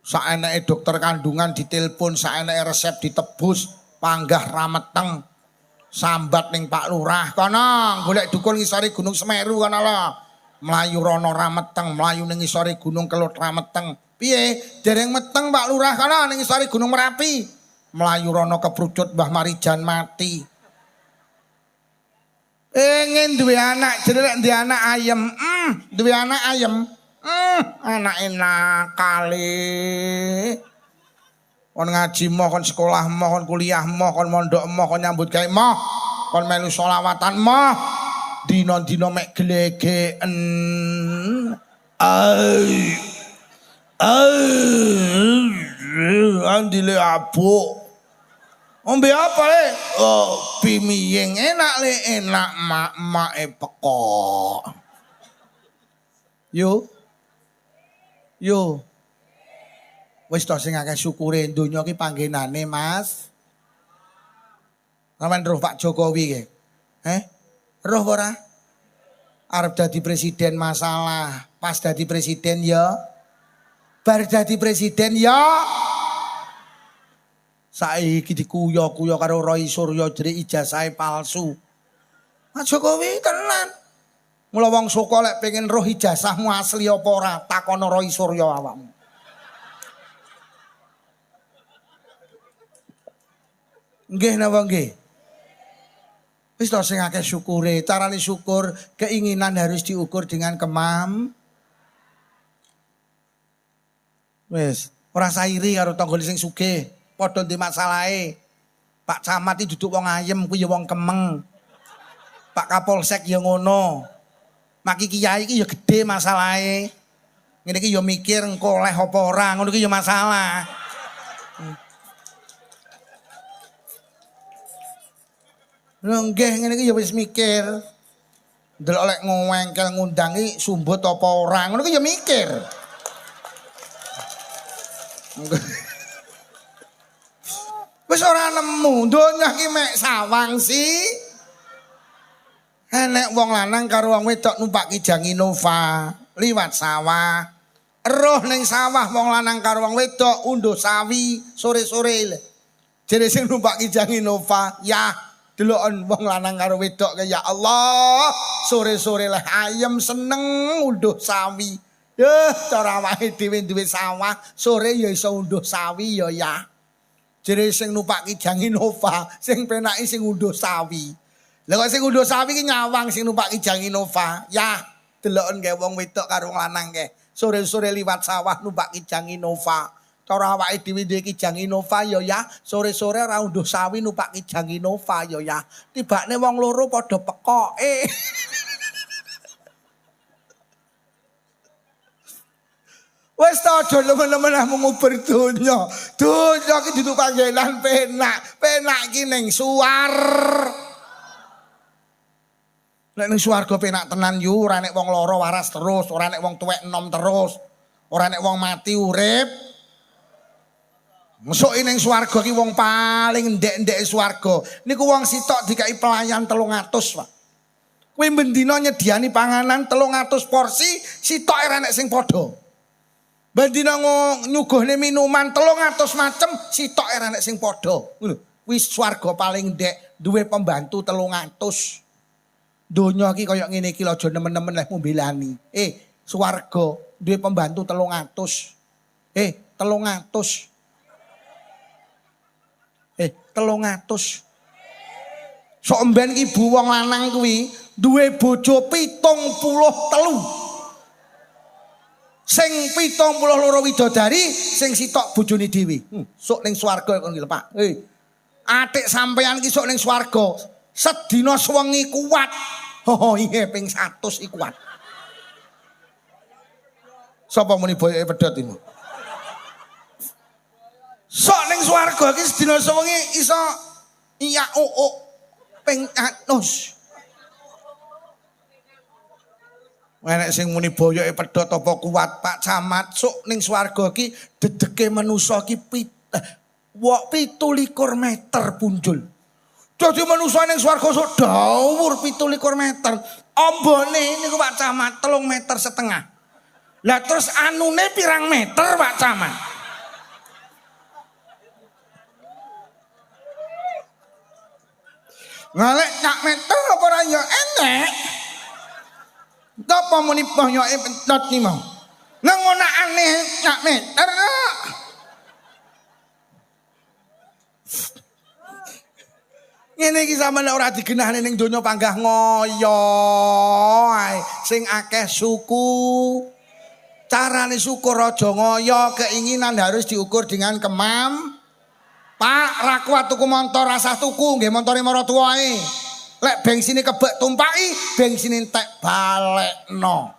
Saeneke dokter kandungan ditelepon, saeneke resep ditebus, panggah rameteng. Sambat ning Pak Lurah kono, golek dukun ngisore Gunung Semeru kono lho. Melayu rono rameteng, melayu ning ngisore Gunung Kelut rameteng. Piye? Dereng meteng Pak Lurah kana ning ngisore Gunung Merapi. Melayu rono keprucut Mbah Marijan mati. Pengen duwe anak, jelek duwe anak ayem. Duwe anak ayem. Anak enak kali. Kon ngaji moh, kon sekolah moh, kon kuliah moh, kon mondok moh, kon nyambut gawe moh, kon melu sholawatan moh. Dino-dino mek glegeken. Andile abuk. Ombe apa le? Oh, pimiyeng enak le, enak mak pekok. Yo. Wis to sing akeh syukure donya ki panggenane, Mas. Sampeyan roh Pak Jokowi ki. Roh ora? Arep dadi presiden masalah, pas dadi presiden ya. Bar dadi presiden ya. Saiki dikuyo-kuyo karo Roy Suryo jere ijazahe palsu. Pak Jokowi tenan. Mula wong soko lek pengen roh ijazahmu asli apa ora, takono Roy Suryo awakmu. Nggih napa nggih? Wis to sing akeh syukure, carane syukur, keinginan harus diukur dengan Wis, ora sairi karo tanggane sing sugih, padha ndek masalahe. Pak Camat iki duduk wong ayem kuwi ya wong kemeng. Pak Kapolsek ya ngono. Maki kiai iki ya gedhe masalahe. Ngene iki ya mikir engko oleh apa ora, ngono iki ya masalah. Nggih ngene iki ya wis mikir. Ndelok lek ngowengkel ngundang iki sumbut apa ora, ngono iki ya mikir. Wis ora nemu, donya ki mek sawang sih. Enek wong lanang karo wong wedok numpak Kijang Innova liwat sawah. Roh ning sawah wong lanang karo wong wedok unduh sawi sore-sore. Jere sing numpak Kijang Innova, ya deloken wong lanang karo wedok ya Allah, sore-sore lah ayem seneng unduh sawi. Cara awake dhewe duwe sawah, sore ya iso unduh sawi ya. Jere sing numpak Kijang Innova, sing penake sing unduh sawi. Lah kok sing unduh sawi ki nyawang sing numpak Kijang Innova. Ya, deloken gawe wong wedok karo lanang kae. Sore-sore liwat sawah numpak Kijang Innova. Cara awake dhewe duwe Kijang Innova ya, sore-sore ora unduh sawi numpak Kijang Innova ya. Tibane wong loro padha pekoke. Wes ta aja nemen-nemen ngubur donya. Donya ki dudu panggenan penak. Penak ki ning suar. Nek ning swarga penak tenan yu, ora nek wong lara waras terus, ora nek wong tuwek enom terus, ora nek wong mati urip. Mesuk ning swarga ki wong paling ndek-ndeke swarga. Niku wong sitok dikai pelayan 300, Pak. Kuwi bendina nyediani panganan 300 porsi, sitok ora nek sing padha. Bendina nyuguhne minuman 300 macem, sitok ora nek sing padha. Ngono. Kuwi swarga paling ndek, duwe pembantu 300. Donya iki kaya ngene iki aja nemen-nemen leh mbelani. Swarga duwe pembantu 300. 300. 300. Sok mben ibu wong lanang kuwi duwe bojo 73. Sing 72 widodari, sing sitok bojone dhewe. Sok ning swarga kon iki lho, Pak. Atik sampean iki sok ning swarga. Sedina sewengi kuat. Oh iya ping 100 iku kuat. Sapa muni boyoke pedhot iki? Sok ning swarga iki sedina sewengi iso iya ping 100. Enek sing muni boyoke pedhot apa kuat Pak Camat, sok ning swarga iki dedeke manusa iki 27 meter punjul. Dadi manusa ning swarga sok dhawur 27 meter. Ambane niku Pak Camat 3,5 meter. Lah terus anune pirang meter Pak Camat? Ngalek nyak meter apa ora ya enek. Napa muni boyoke pedhot ki mau? Nang ana aneh nyak meter. Ngene iki sampeyan ora digenahne ning donya panggah ngoyo ae. Sing akeh suku. Carane syukur aja ngoyo, keinginan harus diukur dengan Pak, ra kuat tuku montor, rasah tuku nggih montore maratuwa ae. Lek bensine kebek tumpaki, bensine entek balekno.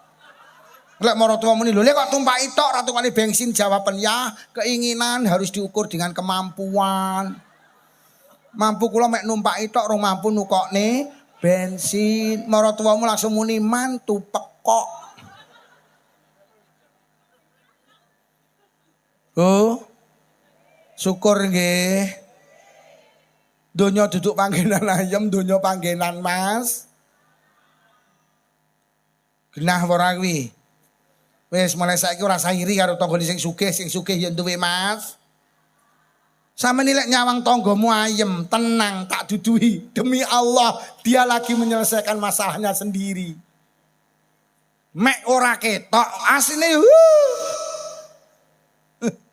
Lek maratuwa muni lho, lek kok tumpaki tok ra tukane bensin, jawaban ya, keinginan harus diukur dengan kemampuan. Mampu kula mek numpaki tok rong mampu nukokne bensin. Maratuwamu langsung muni mantu pekok. Oh. Syukur nggih. Donya duduk panggenan ayam, donya panggenan mas. Genah ora kuwi. Wis mulai saiki ora iri karo tanggane sing sugih ya duwe mas. Sampeyan lek nyawang tanggamu ayem, tenang, tak duduhi. Demi Allah, dia lagi menyelesaikan masalahnya sendiri. Mek ora ketok, asline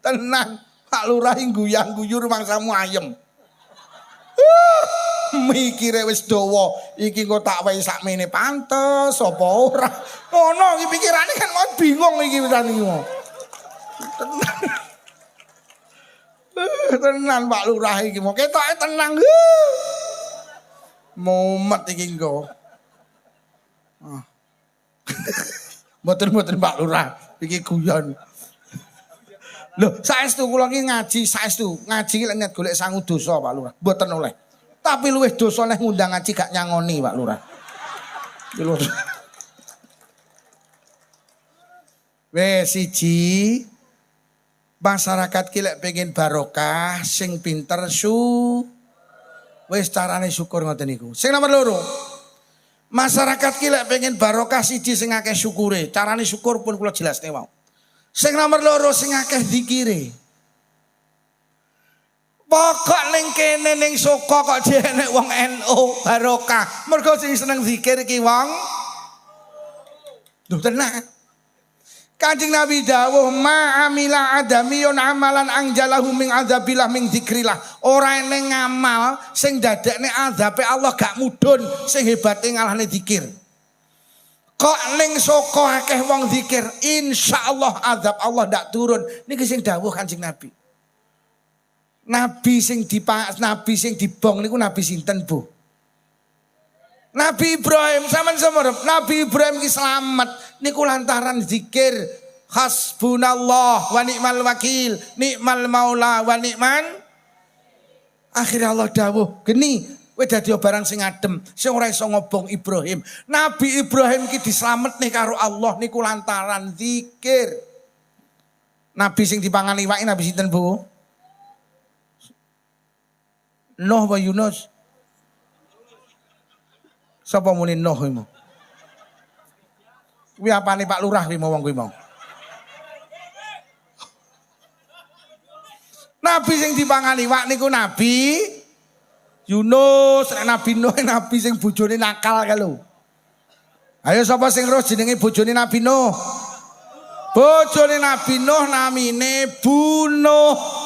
tenang. Pak Lurah guyang-guyur mangsamu ayem. Mikire wis dawa, iki kok tak wae sakmene pantes apa ora. Ngono iki pikirane kan mau bingung iki pisan iki. Tenan Pak Lurah iki mau ketoke tenang. Mumet iki engko. Mboten Pak Lurah, iki guyon. Loh, saestu kula iki ngaji saestu. Ngaji iki lek niat golek sangu dosa, Pak Lurah. Mboten oleh. Tapi luwih dosa nek ngundang ngaji gak nyangoni, Pak Lurah. Wes siji masyarakat ki lek pengen barokah sing pinter wis carane syukur ngoten niku. Sing nomor loro. Masyarakat ki lek pengen barokah siji sing akeh syukure. Carane syukur pun kula jelasne wae. Sing nomor loro sing akeh zikire. Pokok ning kene ning Soko kok jene wong NU barokah. Mergo sing seneng zikir iki wong. Duh tenang. Kanjeng Nabi dawuh ma amila adamiyun amalan angjalahu min adzabillah min zikrillah. Ora eneng ngamal sing dadekne azabe Allah gak mudhun sing hebate ngalahne zikir. Kok ning Soko akeh wong zikir, insyaallah azab Allah ndak turun. Niki sing dawuh Kanjeng Nabi. Nabi sing dibong niku nabi sinten, Bu? Nabi Ibrahim, sampean semerep. Nabi Ibrahim ki slamet niku lantaran zikir hasbunallah wa ni'mal wakil, ni'mal maula wa ni'man. Akhirnya Allah dawuh, geni kowe dadi barang sing adem, sing ora iso ngobong Ibrahim. Nabi Ibrahim ki dislametne karo Allah niku lantaran zikir. Nabi sing dipangan iwake nabi sinten, Bu? Nuh wa Yunus. Sapa muni Nuh kuwi mau? Kuwi apane Pak Lurah kuwi mau wong kuwi mau? Nabi sing dipangan iwak niku Nabi Yunus, Nabi Nuh nabi sing bojone nakal kae lho. Ayo sapa sing roh jenenge bojone Nabi Nuh? Bojone Nabi Nuh namine Bunuh.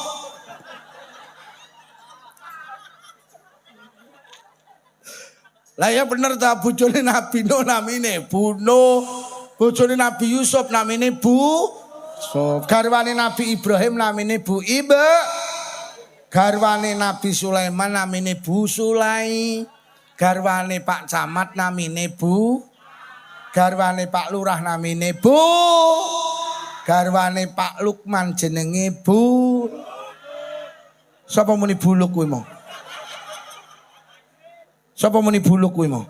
Lah ya bener ta bojone Nabi Nuh namine Bunuh. Bojone Nabi Yusuf namine So, garwane Nabi Ibrahim namine Bu Ibe. Garwane Nabi Sulaiman namine Bu Sulai. Garwane Pak Camat namine Bu. Garwane Pak Lurah namine Bu. Garwane Pak Lukman jenenge Bu. Sapa muni buluk kuwi mau? Sapa muni buluk kuwi mau?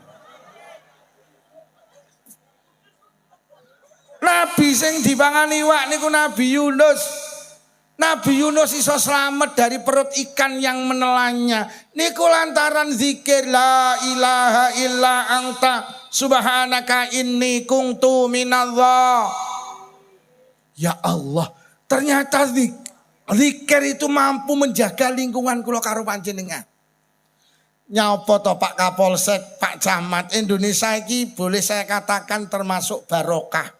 Nabi sing dipangan iwak niku Nabi Yunus. Nabi Yunus iso selamat dari perut ikan yang menelannya. Niku lantaran zikir la ilaha illa anta subhanaka inni kuntu minadh. Ya Allah, ternyata zikir itu mampu menjaga lingkungan kula karo panjenengan. Nyapa to Pak Kapolsek, Pak Camat, Indonesia iki boleh saya katakan termasuk barokah.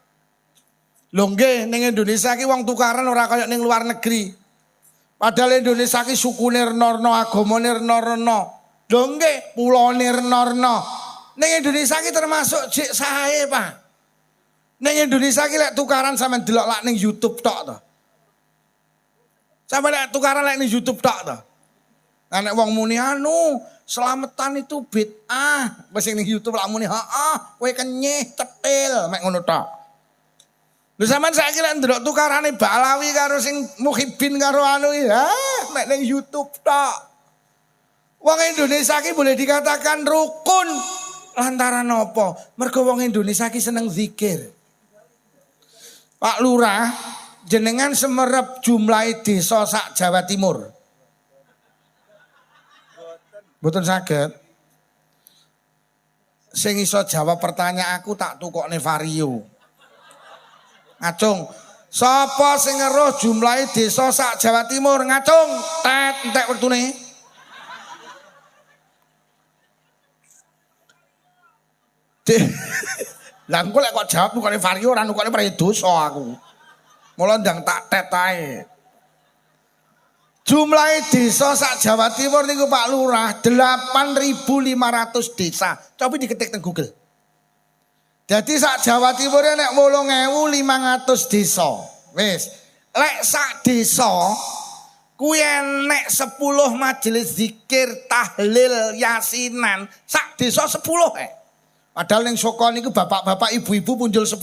Lho nggih ning Indonesia iki wong tukaran ora kaya ning luar negeri. Padahal Indonesia iki sukune rena-rena, agamane rena-rena. Lho nggih, pulone rena-rena. Ning Indonesia iki termasuk jek sae, Pak. Ning Indonesia iki lek tukaran sampean delok lak ning YouTube tok to. Sampeyan lek tukaran lek ning YouTube tok to. Nek wong muni anu, selamatan itu bid'ah. Wis ning YouTube lak muni, "Heeh, kowe kenyih, cetil." Mek ngono tok. Lho sampean saiki lek ndelok tukarane Balawi karo sing Muhibin karo anu ya, mek ning YouTube tok. Wong Indonesia ki boleh dikatakan rukun lantaran apa? Mergo wong Indonesia ki seneng zikir. Pak Lurah, jenengan semerep jumlah desa sak Jawa Timur. Mboten saged. Sing iso jawab pertanyaan aku tak tukokne vario. Ngacung. Sapa sing ngeruh jumlah desa sak Jawa Timur? Ngacung. Tet entek wektune. Lah engko lek kok jawab nukone vario ora nukone pare dosa aku. Mula ndang tak tet ae. Jumlah desa sak Jawa Timur niku Pak Lurah 8.500 desa. Coba diketik teng Google. Jadi sak Jawa Timur nek 8.500 desa. Wis, lek sak desa kuwi enek 10 majelis zikir, tahlil, yasinan, sak desa 10 Padahal ning Soko niku bapak-bapak ibu-ibu punjul 10.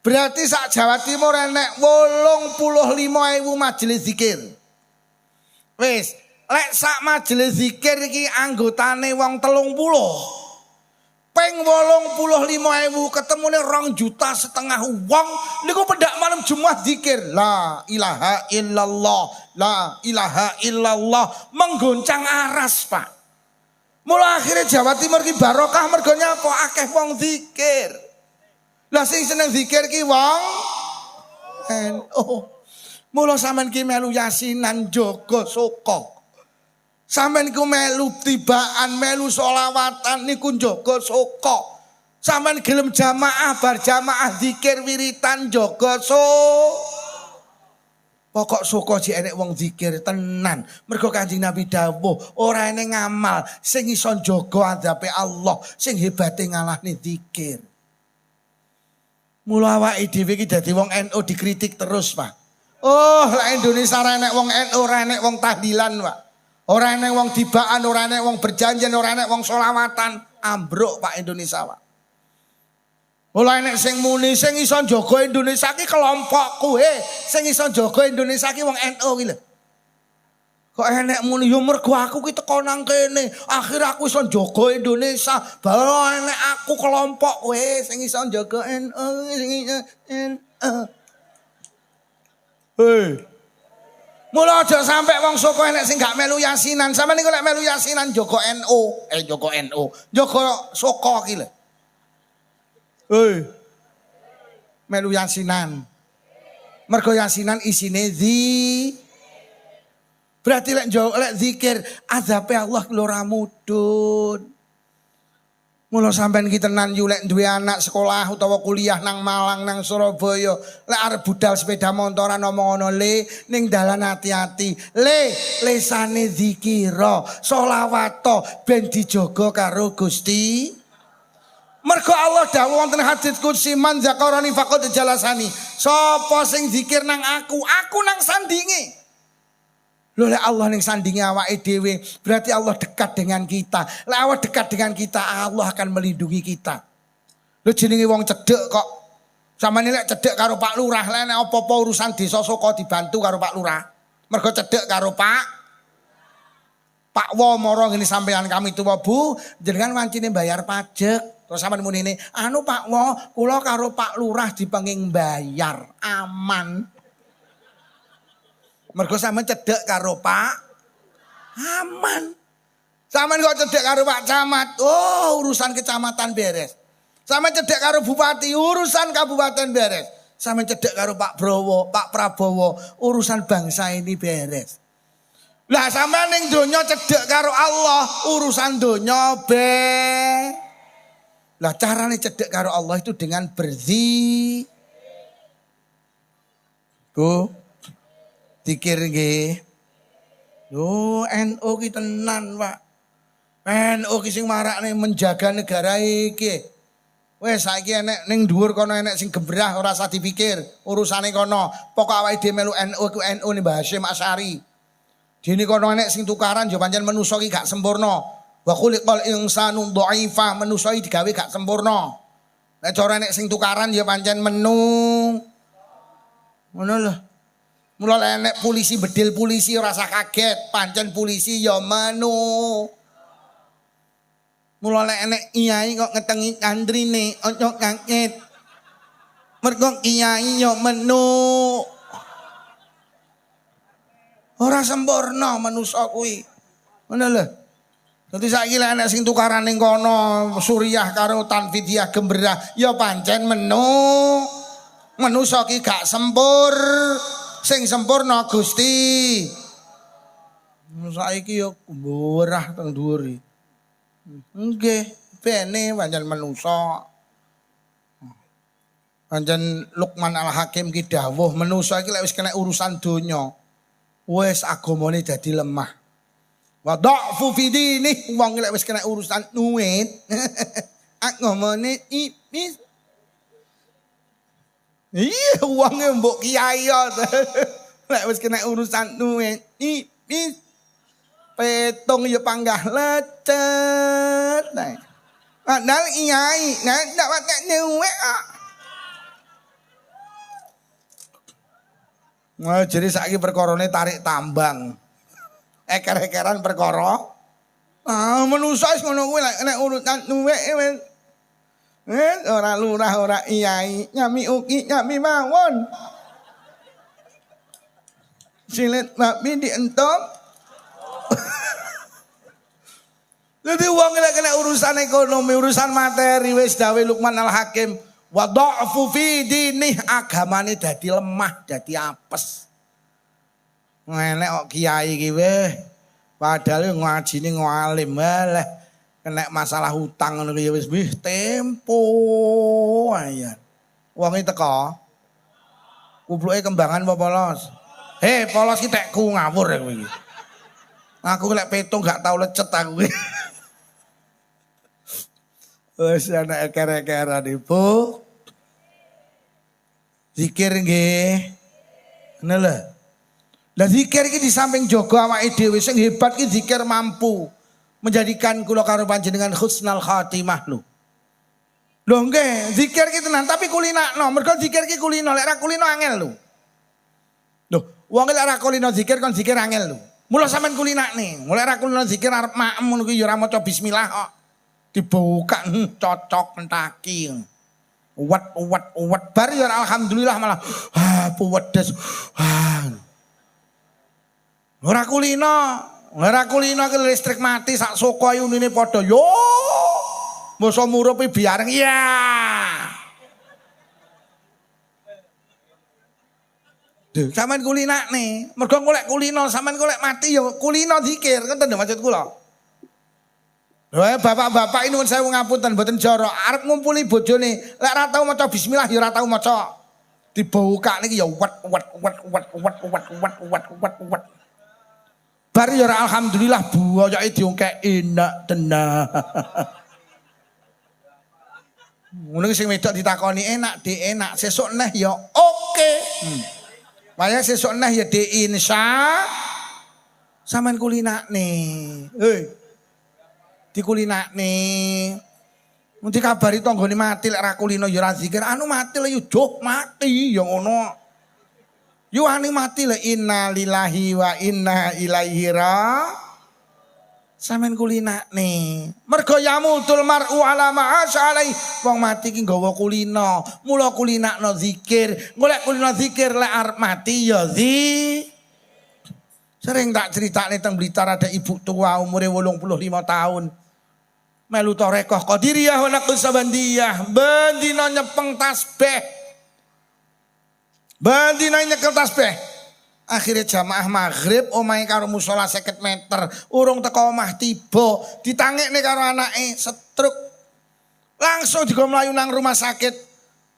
Berarti sak Jawa Timur enek 85.000 majelis zikir. Wis, lek sak majelis zikir iki anggotane wong 30. Ping 85.000 ketemune 2,5 juta wong niku pendak malam Jumat zikir. La ilaha illallah, la ilaha illallah menggoncang aras, Pak. Mula akhirnya Jawa Timur ki barokah mergo nyapa akeh wong zikir. Lah sing seneng zikir ki wong mula sampean ki melu yasinan jaga soko. Sampean ku melu tibaan, melu sholawatan niku jaga soko. Sampean gelem jamaah bar jamaah zikir wiritan jaga Pokok soko jek enek wong zikir tenan. Mergo Kanjeng Nabi dawuh, ora enek ngamal sing iso jaga adzabe Allah, sing hebate ngalahne zikir. Mula awake dhewe iki dadi wong NU dikritik terus, Pak. Oh, lah Indonesia ora enek wong NU, ora enek wong tahlilan, Pak. Ora enek wong tibaan, ora enek wong berjanjian, ora enek wong sholawatan. Ambruk Pak Indonesia, Pak. Mula enek sing muni sing iso jaga Indonesia ki kelompokku, sing iso jaga Indonesia ki wong NU ki lho. Kok enek muni yo mergo aku ki teko nang kene, akhir aku iso jaga Indonesia, baru enek aku kelompok kowe sing iso jaga NU, sing iso NU. Mula aja sampe wong soko enek sing gak melu yasinan. Sampe niku lek melu yasinan jaga NU, jaga NU, jaga soko ki lho. Melu yasinan. Mergo yasinan isine berarti lek zikir azabe Allah ora mudhun. Mula sampean ki tenan yu lek duwe anak sekolah utawa kuliah nang Malang nang Surabaya, lek arep budal sepeda motoran omong ngono le ning dalan hati-hati. Lesane zikira, sholawat ben dijaga karo Gusti. Mergo Allah dawuh wonten hadits qudsi man zakarani faqad jalasani. Sapa sing zikir nang aku nang sandinge. Lho lek Allah ning sandinge awake dhewe, berarti Allah dekat dengan kita. Lek Allah dekat dengan kita, Allah akan melindungi kita. Lho jenenge wong cedhek kok. Samane lek cedhek karo Pak Lurah, lek nek apa-apa urusan desa Soko dibantu karo Pak Lurah. Mergo cedhek karo Pak Wo moro ngene sampean kami tuwa Bu, jenengan wancine bayar pajak. Terus sampean muni ini, anu Pak Wo, kula karo Pak Lurah dipenging bayar, aman. Mergo sampean cedhek karo Pak aman. Sampean kok cedhek karo Pak Camat, urusan kecamatan beres. Sampean cedhek karo bupati, urusan kabupaten beres. Sampean cedhek karo Pak Prabowo, urusan bangsa ini beres. Lah sampean ning donya cedhek karo Allah, urusan donya Lah carane cedhek karo Allah itu dengan zikir nggih. Lho NU ki tenan, Pak. NU ki sing marakne menjaga negara iki. Wes saiki enek ning dhuwur kono enek sing gembrah ora usah dipikir, urusane kono. Pokok awake dhewe melu NU ku NU ni Mbah Hasyim Asy'ari. Dene kono enek sing tukaran ya pancen manusa iki gak sempurna. Wa khuliqal insanu dhaifa, manusa iki digawe gak sempurna. Nek cara enek sing tukaran ya pancen menu. Ngono lho. Mula enek polisi bedil polisi ora usah kaget, pancen polisi ya menu. Mula enek kiai kok ngetengi santrine, ojo kaget. Mergo kiai ya menu. Ora sempurna manusa kuwi. Ngono lho. Dadi saiki lek enek sing tukaran ning kono Suriah karo Tanfidiah Gemberah ya pancen menu. Manusa ki gak sempur. Sing sempurna Gusti. Saiki ya murah teng dhuwur iki. Nggih, bene pancen manusa. Pancen Luqman Al-Hakim ki dawuh manusa iki lek wis kena urusan donya wis agamane dadi lemah. Wa dha'fu fi dinih, wong lek wis kena urusan duit agamane ipis. Iya, wonge mbok kiai ya. Lek wis kena urusan duit ipis. Petung ya panggah lecet. Padahal kiai ndak patek duit kok. Nah, jadi saiki perkorone tarik tambang. Eker-ekeran perkara. Ah, manusa wis ngono kuwi nek urutan duwek wis. Ora lurah, ora kiai, nyami uki, nyami mawon. Silet babi dientok. Jadi wong lek kena urusan ekonomi, urusan materi wis dawe Luqman Al-Hakim, wa dha'fu fi dinih, agamane dadi lemah, dadi apes. Enek kok kiai iki weh. Padahal ngajine ngalim malah kena masalah hutang ngono ya wis tempo ayan. Wong iki teko. Kubluke kembangan apa polos? Hei, polos ki tekku ngawur kowe iki. Aku lek petung gak tau lecet aku. Wis ana eker-ekeran Ibu. Zikir nggih. Ngono lho. Lah zikir iki di samping jaga awake dhewe sing hebat ki zikir mampu menjadikan kula karo panjenengan husnul khatimah lho. Lho nggih, zikir ki tenan tapi kulinakno. Mergo zikir ki kulino, lek ra kulino angel lho. Lho, wong lek ra kulino zikir kon zikir angel lho. Mula sampean kulinakne. Mulai ra kulino zikir arep maem ngono ki ya ora maca bismillah kok. Dibuka cocok pentaki. Uwat bar ya alhamdulillah malah puwedes. Ora kulino ke listrik mati sak soko ayunine padha. Yo. Mosok murupi biareng ya. Duh, sampean kulinakne. Mergo golek kulino, sampean golek mati ya kulino zikir. Ngoten lho maksud kula. Lho bapak-bapak ini saya ngapunten mboten jara. Arep ngumpuli bojone, lek ora tau maca bismillah ya ora tau maca. Dibuka niki ya wat. Bar ya alhamdulillah buayake diongkek enak tenan. Ngono sing wedok ditakoni enak, Dik, enak. Sesuk neh ya oke. Waya sesuk neh ya Dik, insya. Sampeyan kulinakne. Dikulinakne. Mun dikabari tanggane mati lek ra kulino ya ora zikir, anu mati lho yo mati ya ngono. Yo ani mati le inna lillahi wa inna ilaihi sampean kulinakne. Mergo yamutul mar'u ala ma'asya alai. Wong mati ki nggawa kulino. Mula kulinakno zikir. Golek kulino zikir lek arep mati ya Sering tak critakne teng Blitar ada ibu tua umure 85 tahun. Melu tarekah Qadiriyah wa Naqsabandiyah. Bendina nyepeng tasbih. Bandina nyekel tasbih. Akhirnya jamaah maghrib omahe karo musola 50 meter. Urung teko omah tiba. Ditangekne karo anake setruk. Langsung digo mlayu nang rumah sakit.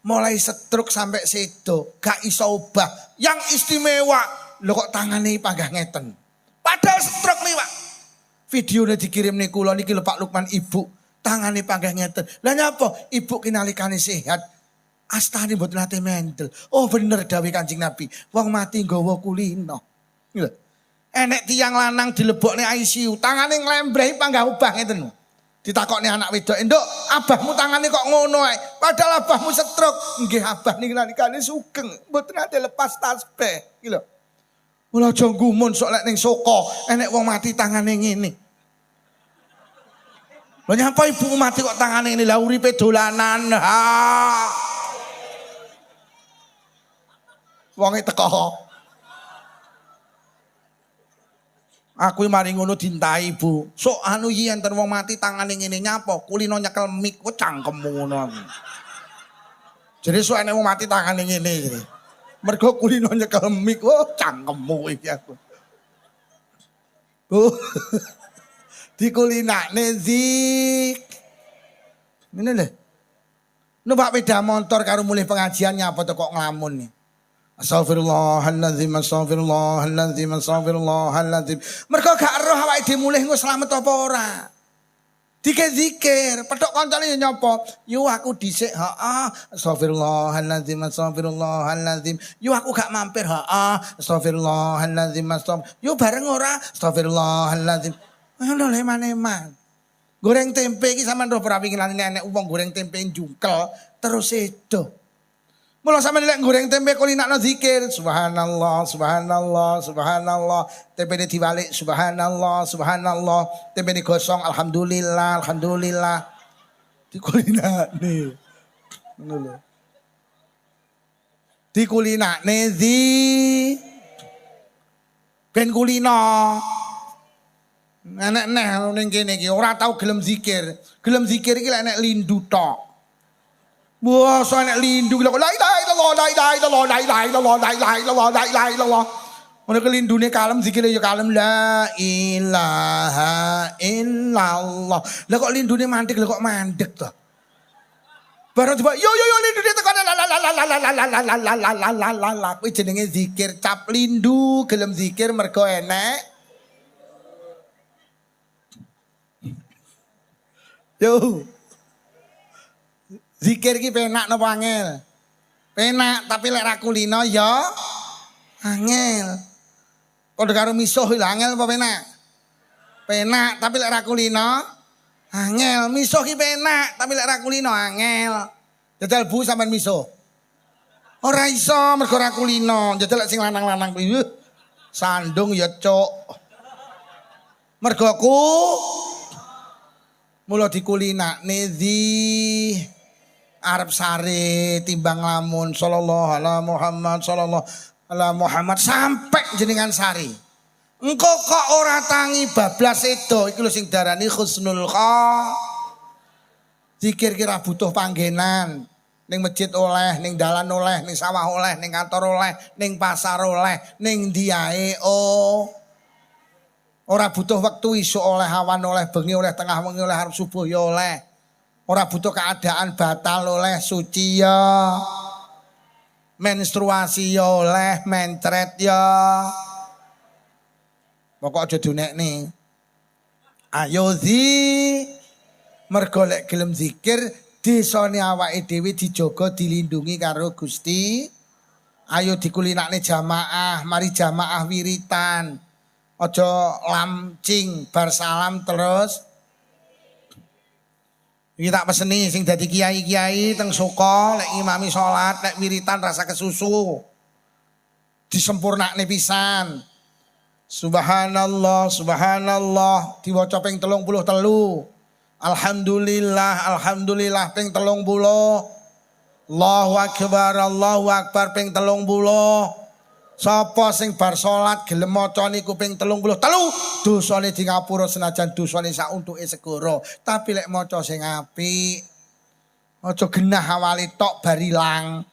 Mulai setruk sampai sedo. Gak iso obah. Yang istimewa. Lho kok tangane panggah ngeten. Padahal setruk nih Pak. Videonya dikirim nih kula niki lho Pak Lukman ibu. Tangane panggah ngeten. Lah nyapa? Ibu kinalikane sehat. Astane mboten nate mendel. Oh bener dawuh Kanjeng Nabi. Wong mati nggawa kulino. Enek tiang lanang dilebokne ICU, tangane nglembrehi panggah ubah ngeten. Ditakokne anak wedok, "Nduk, abahmu tangane kok ngono ae? Padahal abahmu stroke." "Nggih, abah niki nalikane sugeng, mboten ate lepas tasbih." Iki lho. Mula aja gumun sok lek ning soko, enek wong mati tangane ngene. Lha nyapa ibu mati kok tangane ngene? Lah uripe dolanan. Ha. Wonge teko. Aku mari ngono dintai ibu. Sok anu iki enten wong mati tangane ngene nyapa? Kulino nyekel mik kok cangkemmu ngono. Jadi sok enek wong mati tangane ngene iki. Mergo kulino nyekel mik kok cangkemmu iki aku. Bu. Dikulinakne zik. Ngene lho. Numpak sepeda motor karo mulih pengajian nyapa to kok nglamun nih. Astagfirullahaladzim, astagfirullahaladzim, astagfirullahaladzim. Mereka gak roh awake dhewe mulih engko slamet apa ora. Dikir-dikir, petok kancane ya nyapa? Yo aku dhisik, heeh. Astagfirullahaladzim, astagfirullahaladzim. Yo aku gak mampir, heeh. Astagfirullahaladzim, yo bareng ora? Astagfirullahaladzim. Ngono le maneman. Goreng tempe iki sampean roh ora winginane enek wong goreng tempe jungkel terus edo. Mula sampeyan lek goreng tempe kulinakno zikir, subhanallah, subhanallah, subhanallah. Tempene diwalik, subhanallah, subhanallah. Tempene gosong, alhamdulillah, alhamdulillah. Dikulinakne. Ngono lho. Dikulinakne ben kulino. Enek neh ning kene iki ora tau gelem zikir. Gelem zikir iki lek enek lindu tok. Wah, so enek lindu la ilaha illallah, la ilaha illallah, la ilaha illallah, la ilaha illallah, la ilaha illallah. Ono kelindune kalem zikire ya kalem la ilaha illallah. Lah kok lindune mandek lho kok mandek to. Baru tiba yo lindune tekan la la la la la la la la la la. Kuwi jenenge zikir cap lindu, gelem zikir mergo enek. Yo. Zikir ki penak napa angel? Penak, tapi lek ra kulino ya angel. Padha karo misuh lho angel apa penak? Penak, tapi lek ra kulino angel. Misuh ki penak, tapi lek ra kulino angel. Jajal Bu sampean misuh. Ora iso mergo ra kulino. Jajal lek sing lanang-lanang kuwi sandung ya cuk. Mergo ku mula dikulinakne Arab sare timbang lamun sallallahu ala Muhammad sallallahu ala Muhammad sampai jenengan sari. Engko kok ora tangi bablas edo iki lho sing darani husnul kha. Zikir kira butuh panggenan. Ning masjid oleh, ning dalan oleh, ning sawah oleh, ning kantor oleh, ning pasar oleh, ning diae ora butuh wektu isuk oleh, awan oleh, bengi oleh, tengah wengi oleh, arep subuh ya oleh. Ora butuh keadaan batal oleh, suci ya. Menstruasi ya oleh, mencret ya. Pokok aja dunekne. Ayo mergo lek gelem zikir desane awake dhewe dijaga dilindungi karo Gusti. Ayo dikulinakne jamaah, mari jamaah wiritan. Aja lamcing bar salam terus. Iki tak peseni sing dadi kiai-kiai teng Soko lek imami salat lek wiritan rasa kesusu. Disempurnakne pisan. Subhanallah, subhanallah diwaca ping 33. Alhamdulillah, alhamdulillah ping 30. Allahu akbar ping 30. Sapa sing bar salat gelem maca niku ping 33, dosane di ngapura senajan dosane sak untuke segara. Tapi lek maca sing apik, aja genah awale tok bar ilang.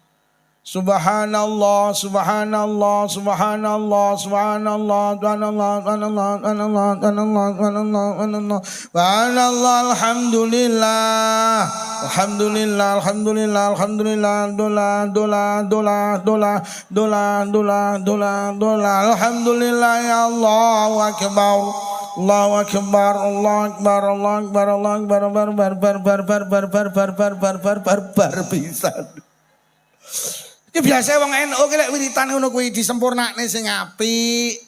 Subhanallah, subhanallah, subhanallah, subhanallah, subhanallah, subhanallah, subhanallah, subhanallah, subhanallah, subhanallah, alhamdulillah, alhamdulillah, alhamdulillah, alhamdulillah, dola, alhamdulillah ya Allahu akbar. Allahu akbar, Allahu akbar, Allahu akbar, Allahu akbar, pisan. Iki biasa wong NU ki lek wiritan ngono kuwi disempurnakne sing apik.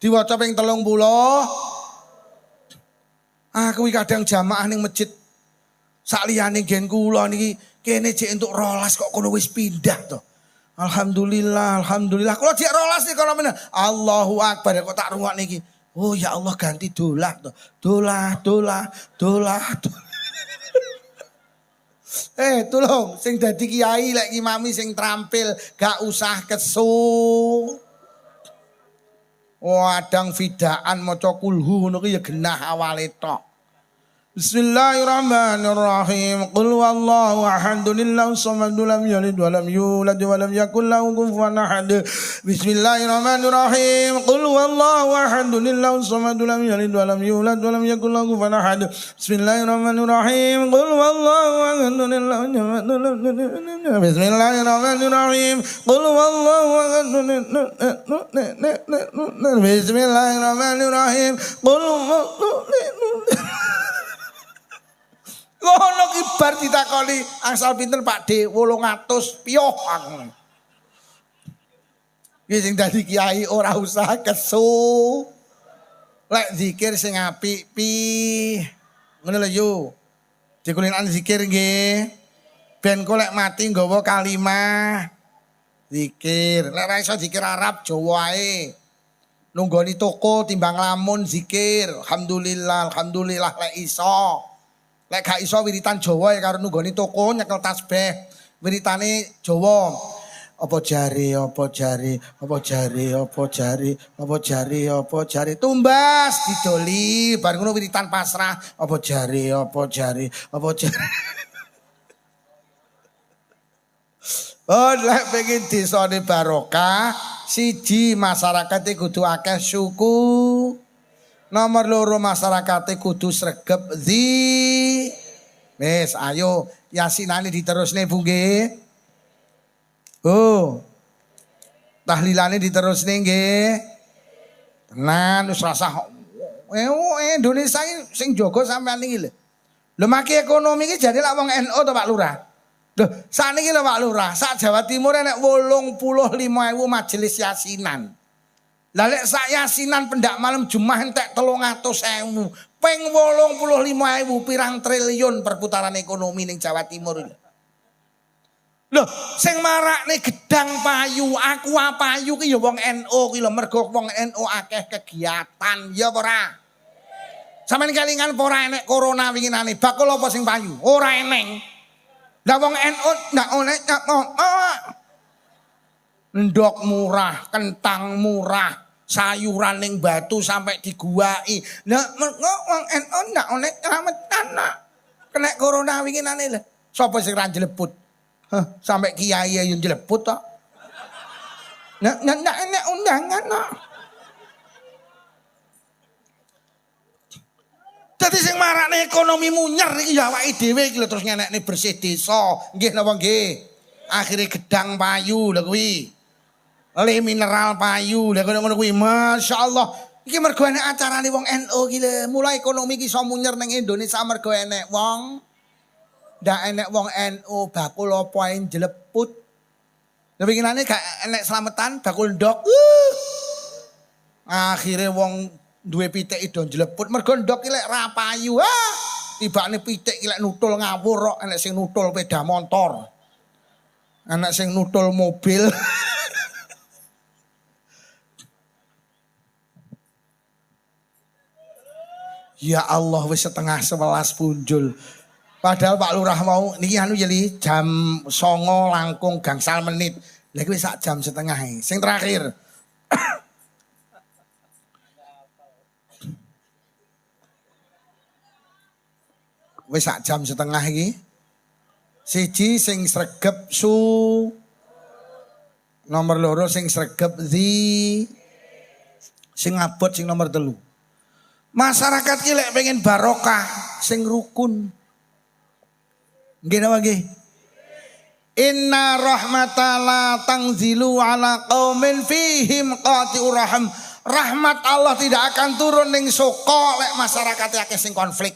Diwaca ping 30. Aku kadang jamaah ning masjid sakliyane gen kula niki kene jek entuk 12 kok kono wis pindah to. Alhamdulillah, alhamdulillah. Kula jek 12 nih kono meneh. Allahu Akbar kok tak rungok niki. Oh ya Allah ganti dolah to. Dolah. Tolong sing dadi kiai lek imami sing trampil gak usah kesu. Wadang fidaan maca kulhu ngono ki ya genah awale tok. Bismillahirrahmanirrahim. Qul huwallahu ahad, Allahu samad, lam yalid wa lam yulad wa lam yakul lahu kufuwan ahad. Bismillahirrahmanirrahim. Qul huwallahu ahad, Allahu samad, lam yalid wa lam yulad wa lam yakul lahu kufuwan ahad. Bismillahirrahmanirrahim. Qul huwallahu ahad, Allahu samad. Bismillahirrahmanirrahim. Qul huwallahu ahad. Bismillahirrahmanirrahim. Qul ngono ki bar ditakoni asal pinten Pak D 800 piyoh aku. Ki sing dadi kiai ora usah kesu. Lek zikir sing apik pi. Ngono lho yo. Dikulinan zikir nggih. Ben kok lek mati nggawa kalimah zikir. Lek ora iso zikir Arab Jawa ae. Nunggoni toko timbang lamun zikir. Alhamdulillah, alhamdulillah lek iso. Lek gak iso wiritan Jawa ya karo nunggoni toko nyekel tasbih. Wiritane Jawa. Apa jari tumbas didoli bar ngono wiritan pasrah. Apa jari. Oh lek pengen desane barokah, siji masyarakate kudu akeh suku. Nomor 2 masyarakate kudu sregep Wes ayo yasinane diterusne Bu nggih. Oh. Tahlilane diterusne nggih. Tenan wis rasah Indonesia sing jaga sampean iki lho. Lho maki ekonomi iki jane lak wong NU to Pak Lurah. Lho sakniki lho Pak Lurah, sak Jawa Timur enek 85.000 majelis yasinan. Lah lek sak yasinan pendak malam Jumat entek 300.000. Ping 85.000 pirang triliun perputaran ekonomi ning Jawa Timur. Loh, sing marakne gedang payu, aqua payu ki ya wong NU ki lho, mergo wong NU akeh kegiatan, ya apa ora? Sampeyan kelingan apa ora enek corona winginane, bakul apa sing payu? Ora eneng. Lah wong NU ndak oleh ndok murah, kentang murah. Sayuran ning Batu sampai diguai. Lah wong NU ndak oleh kelametan nak. Kena corona winginane lho. Sapa sing ra jleput? Sampai kiai yang jleput to. Ndak enek undangan kok. Dadi sing marakne ekonomi munyer iki ya awake dhewe iki lho terus ngenekne bersih desa. Nggih napa nggih? Akhire gedang payu lho kuwi. Le mineral payu lha ngono kuwi masyaallah. Iki mergo enek acarane wong NU iki lho. Mulai ekonomi iki iso munyer ning Indonesia mergo enek wong ndak enek wong NU bakul apa ae jleput. Lah winginane gak enek slametan bakul ndok. Akhire wong duwe pitik do jleput mergo ndok iki lek ra payu. Tibane pitik iki lek nutul ngawur kok enek sing nutul sepeda motor. Enek sing nutul mobil. Ya Allah wis setengah 11 punjul. Padahal Pak Lurah mau niki anu yeli jam 09.00 langkung gangsal menit. Lah iki wis sak jam setengah e. Sing terakhir. Wis sak jam setengah iki. Siji sing sregep su. Nomor 2 sing sregep zi. Sing abot sing nomor 3. Masyarakat ki lek pengen barokah sing rukun. Nggih napa nggih? Inna rahmatalla tangzilu ala qaumin fihim qati'ur rahim. Rahmat Allah tidak akan turun ning soko lek masyarakat akeh sing konflik.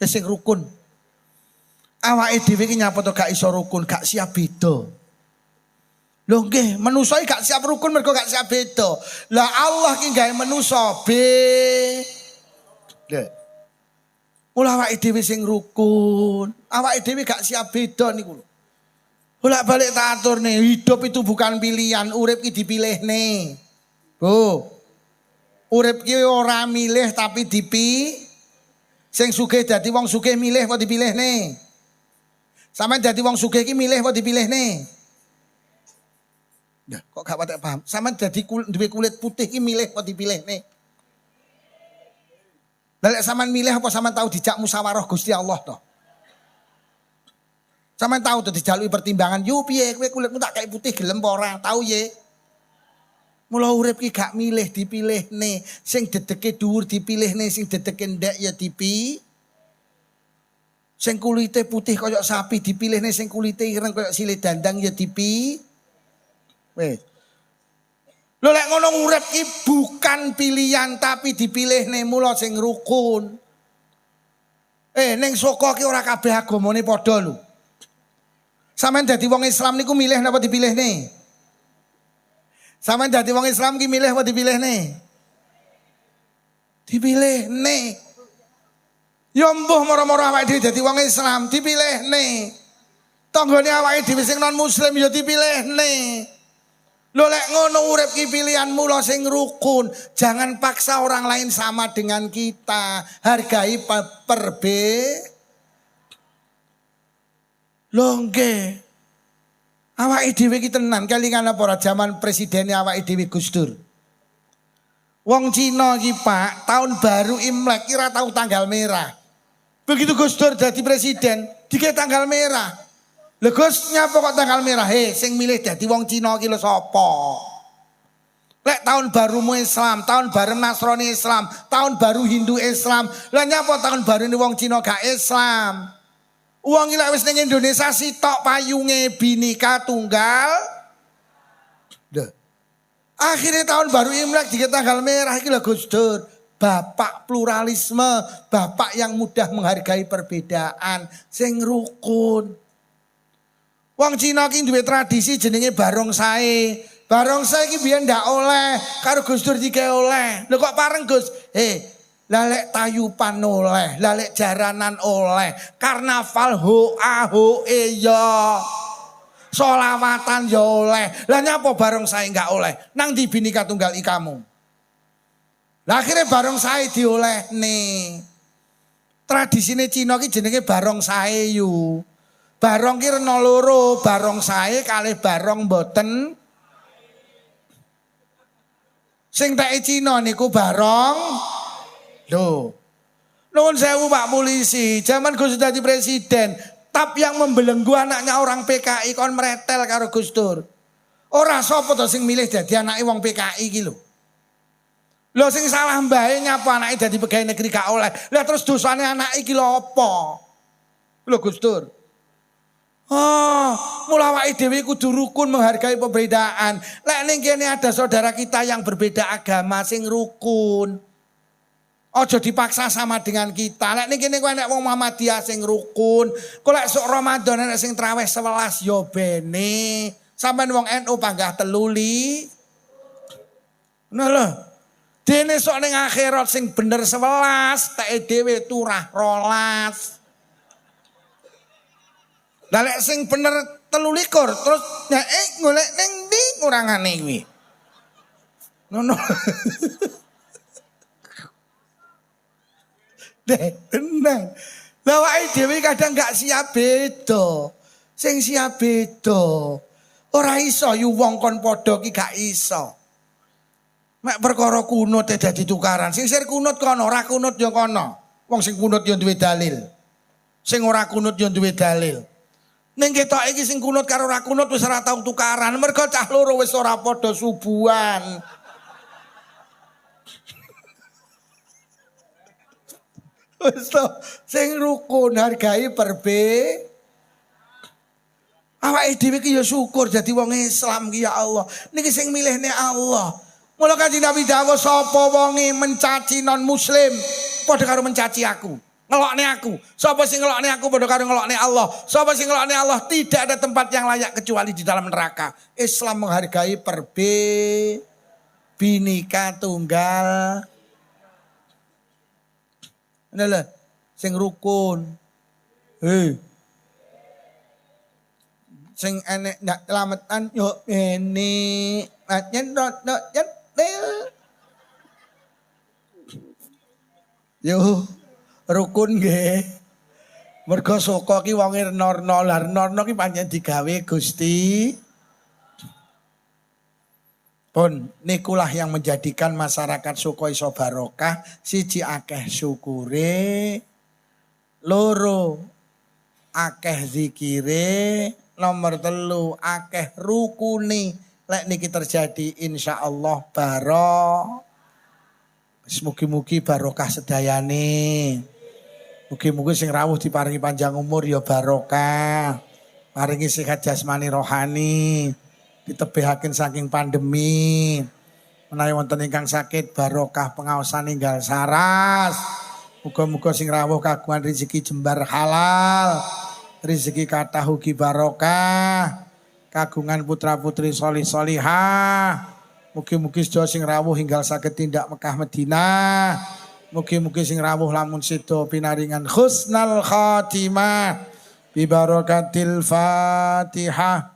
Sing rukun. Awake dhewe ki nyapa to gak iso rukun, gak siap beda. Lho nggih, manusa gak siap rukun mergo gak siap beda. Lah Allah ki gawe manusa Lho. Mula awake dhewe sing rukun, awake dhewe gak siap beda niku lho. Bolak-balik tak atur nih, hidup itu bukan pilihan, urip ki dipilihne. Urip ki ora milih tapi sing sugih dadi wong sugih milih apa dipilihne. Sampeyan dadi wong sugih ki milih apa dipilihne. Ya, kok gak patek paham. Sampeyan dadi duwe kulit putih ki milih apa dipilihne. Lah lek sampean milih apa sampean tahu dijak musyawarah Gusti Allah to. Sampeyan tahu to dijalui pertimbangan, yo piye kowe kulitmu tak kayak putih gelem apa ora? Tahu ye. Mula urip ki gak milih dipilihne, sing dedeke dhuwur dipilihne, sing dedeke ndek ya sing kulite putih koyok sapi dipilihne, sing kulite ireng koyok sile dandang ya Wes. Lho lek ngono urip ki bukan pilihan tapi dipilihne, mula sing rukun. Ning saka ki ora kabeh agamane padha lho. Sampeyan dadi wong Islam niku milih napa dipilihne? Sampeyan dadi wong Islam ki milih apa dipilihne? Dipilihne. Ya mbuh mara-mara awake dhewe dadi wong Islam dipilihne. Tanggane awake dhewe sing non muslim ya dipilihne. Lho lek ngono urip ki pilihan mula sing rukun. Jangan paksa orang lain sama dengan kita. Hargai Lho nggih. Awake dhewe ki tenan kelingan apa ora jaman presiden awake dhewe Gus Dur. Wong Cina ki Pak, tahun baru Imlek kira tahu tanggal merah. Begitu Gus Dur dadi presiden, dike tanggal merah. Lha Gus nyapa kok tanggal merah? Sing milih dadi wong Cina ki lho sapa? Lek tahun barumu Islam, tahun baru Nasrani Islam, tahun baru Hindu Islam. Lah nyapa tahun baru ini wong Cina gak Islam? Wong iki lek wis ning Indonesia sitok payunge Bhinneka Tunggal. Akhirnya tahun baru Imlek di tanggal merah iki lho Gus Dur. Bapak pluralisme, bapak yang mudah menghargai perbedaan, sing rukun. Wong Cina ki duwe tradisi jenenge barongsai. Barongsai ki biyen ndak oleh, karo Gus Dur dike oleh. Lho kok pareng Gus? Lalek tayupan oleh, lalek jaranan oleh, karnaval hoe ya, solawatan ya oleh. Lah nyapa barongsai enggak oleh? Nang di Bhinneka Tunggal Ikamu. Lah akhirnya barongsai dioleh nih. Tradisine Cina ki jenenge barongsai yu. Barong ki rena loro, barongsai kalih barong mboten. Sing teke Cina niku barong. Loh, nuwun sewu Pak Polisi, zaman Gus Dur jadi presiden, tap yang membelenggu anaknya orang PKI kon meretel karo Gus Dur. Ora sapa to sing milih dadi anake wong PKI iki lho. Lho sing salah mbae nyapa anake dadi pegawai negeri gak oleh. Lah terus dosane anake iki lho apa? Lho Gus Dur. Mula awake dhewe kudu rukun menghargai perbedaan. Lek ning kene ada saudara kita yang berbeda agama sing rukun. Ojo dipaksa sama dengan kita. Lek ning kene kowe nek wong Muhammadiyah sing rukun, kok lek sok Ramadan nek sing traweh 11 yo bene. Sampeyan wong NU panggah teluli. Nah lho. Dene sok ning akhirat sing bener 11, teke dhewe turah 12. Lah lek sing bener 23 terus golek ning ndi ngurangane kuwi. Ngono. Tenang. Lah wae dhewe kadang gak siap beda. Sing siap beda. Ora iso yu wong kon padha ki gak iso. Mek perkara kunut dadi tukaran. Sing sir kunut kono, ora kunut ya kono. Wong sing kunut ya duwe dalil. Sing ora kunut ya duwe dalil. Ning ketok iki sing kunut karo ora kunut wis ora tau tukaran. Mergo cah loro wis ora padha subuhan. Sing rukun hargai awake dhewe ki ya syukur dadi wong Islam ki ya Allah. Niki sing milihne Allah. Mula Kanjeng Nabi dawuh sapa wonge mencaci non muslim padha karo mencaci aku. Ngelokne aku. Sapa sing ngelokne aku padha karo ngelokne Allah. Sapa sing ngelokne Allah, tidak ada tempat yang layak kecuali di dalam neraka. Islam menghargai Bhinneka Tunggal. Lha sing rukun. Sing enek ndak selametan yo ini. Nyen yo rukun nggih. Mergo saka ki wong Rena, lah Rena ki pancen digawe Gusti. Pun nikulah yang menjadikan masyarakat Suko iso barokah, siji akeh syukure, loro akeh zikire, nomor 3 akeh rukune. Lek niki terjadi insyaallah barokah. Mugi-mugi barokah sedayane. Mugi-mugi sing rawuh diparingi panjang umur ya barokah. Paringi sehat jasmani rohani. Ditebihaken saking pandemi. Menawi wonten ingkang sakit barokah pengaosan ninggal saras. Muga-muga sing rawuh kagungan rezeki jembar halal. Rezeki kathah ugi barokah. Kagungan putra-putri solih-solihah. Mugi-mugi sedaya sing rawuh hinggal saged tindak Mekah Madinah. Mugi-mugi sing rawuh lamun sedo pinaringan husnal khatimah bi barakatil Fatihah.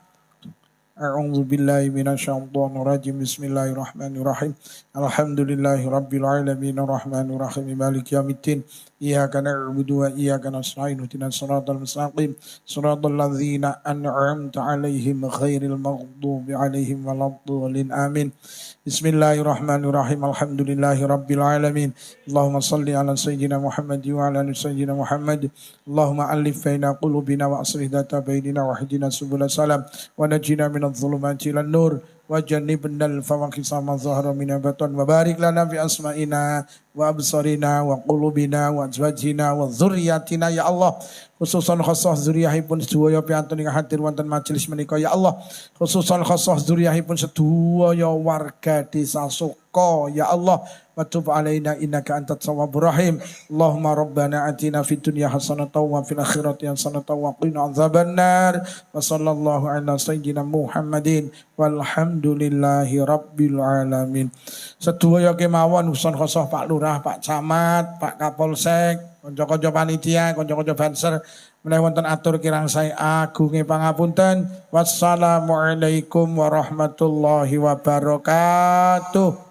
A'udzu billahi minasyaitonir rajim. Bismillahirrahmanirrahim. Alhamdulillahi rabbil alamin arrahmanir rahim maliki yaumiddin. Iyyaka na'budu wa iyyaka nasta'in ihdinas siratal mustaqim. Siratal ladzina an'amta 'alaihim ghairil maghdubi 'alaihim waladdallin. Amin. Bismillahirrahmanirrahim. Alhamdulillahi rabbil alamin. Allahumma shalli ala sayyidina Muhammad wa ala ali sayyidina Muhammad. Allahumma alif baina qulubina wa aslih dhata bainina wa hdina subul salam wa najina minadh dhulumati ilan nur wa jannibna al-fawahisha ma zahara min batan wa barik lana fi asma'ina wa absarina wa qulubina wa azwajina wa dzurriyyatina ya Allah. Khususan khusus zuriyahipun sedaya piantun ing hadir wonten majelis menika ya Allah. Khususan khusus zuriyahipun sedaya warga desa Suko ya Allah. Wa tub alaina innaka antat tawwabur rahim. Allahumma rabbana atina fid dunya hasanatan wa fil akhirati hasanatan wa qina adzabannar. Wa sallallahu ala sayyidina Muhammadin walhamdulillahi rabbil alamin. Sedaya kemawon urusan khusus Pak Lurah, Pak Camat, Pak Kapolsek, kanca-kanca panitia, kanca-kanca banser menawi wonten atur kirang saya agunge pangapunten. Wassalamualaikum warahmatullahi wabarakatuh.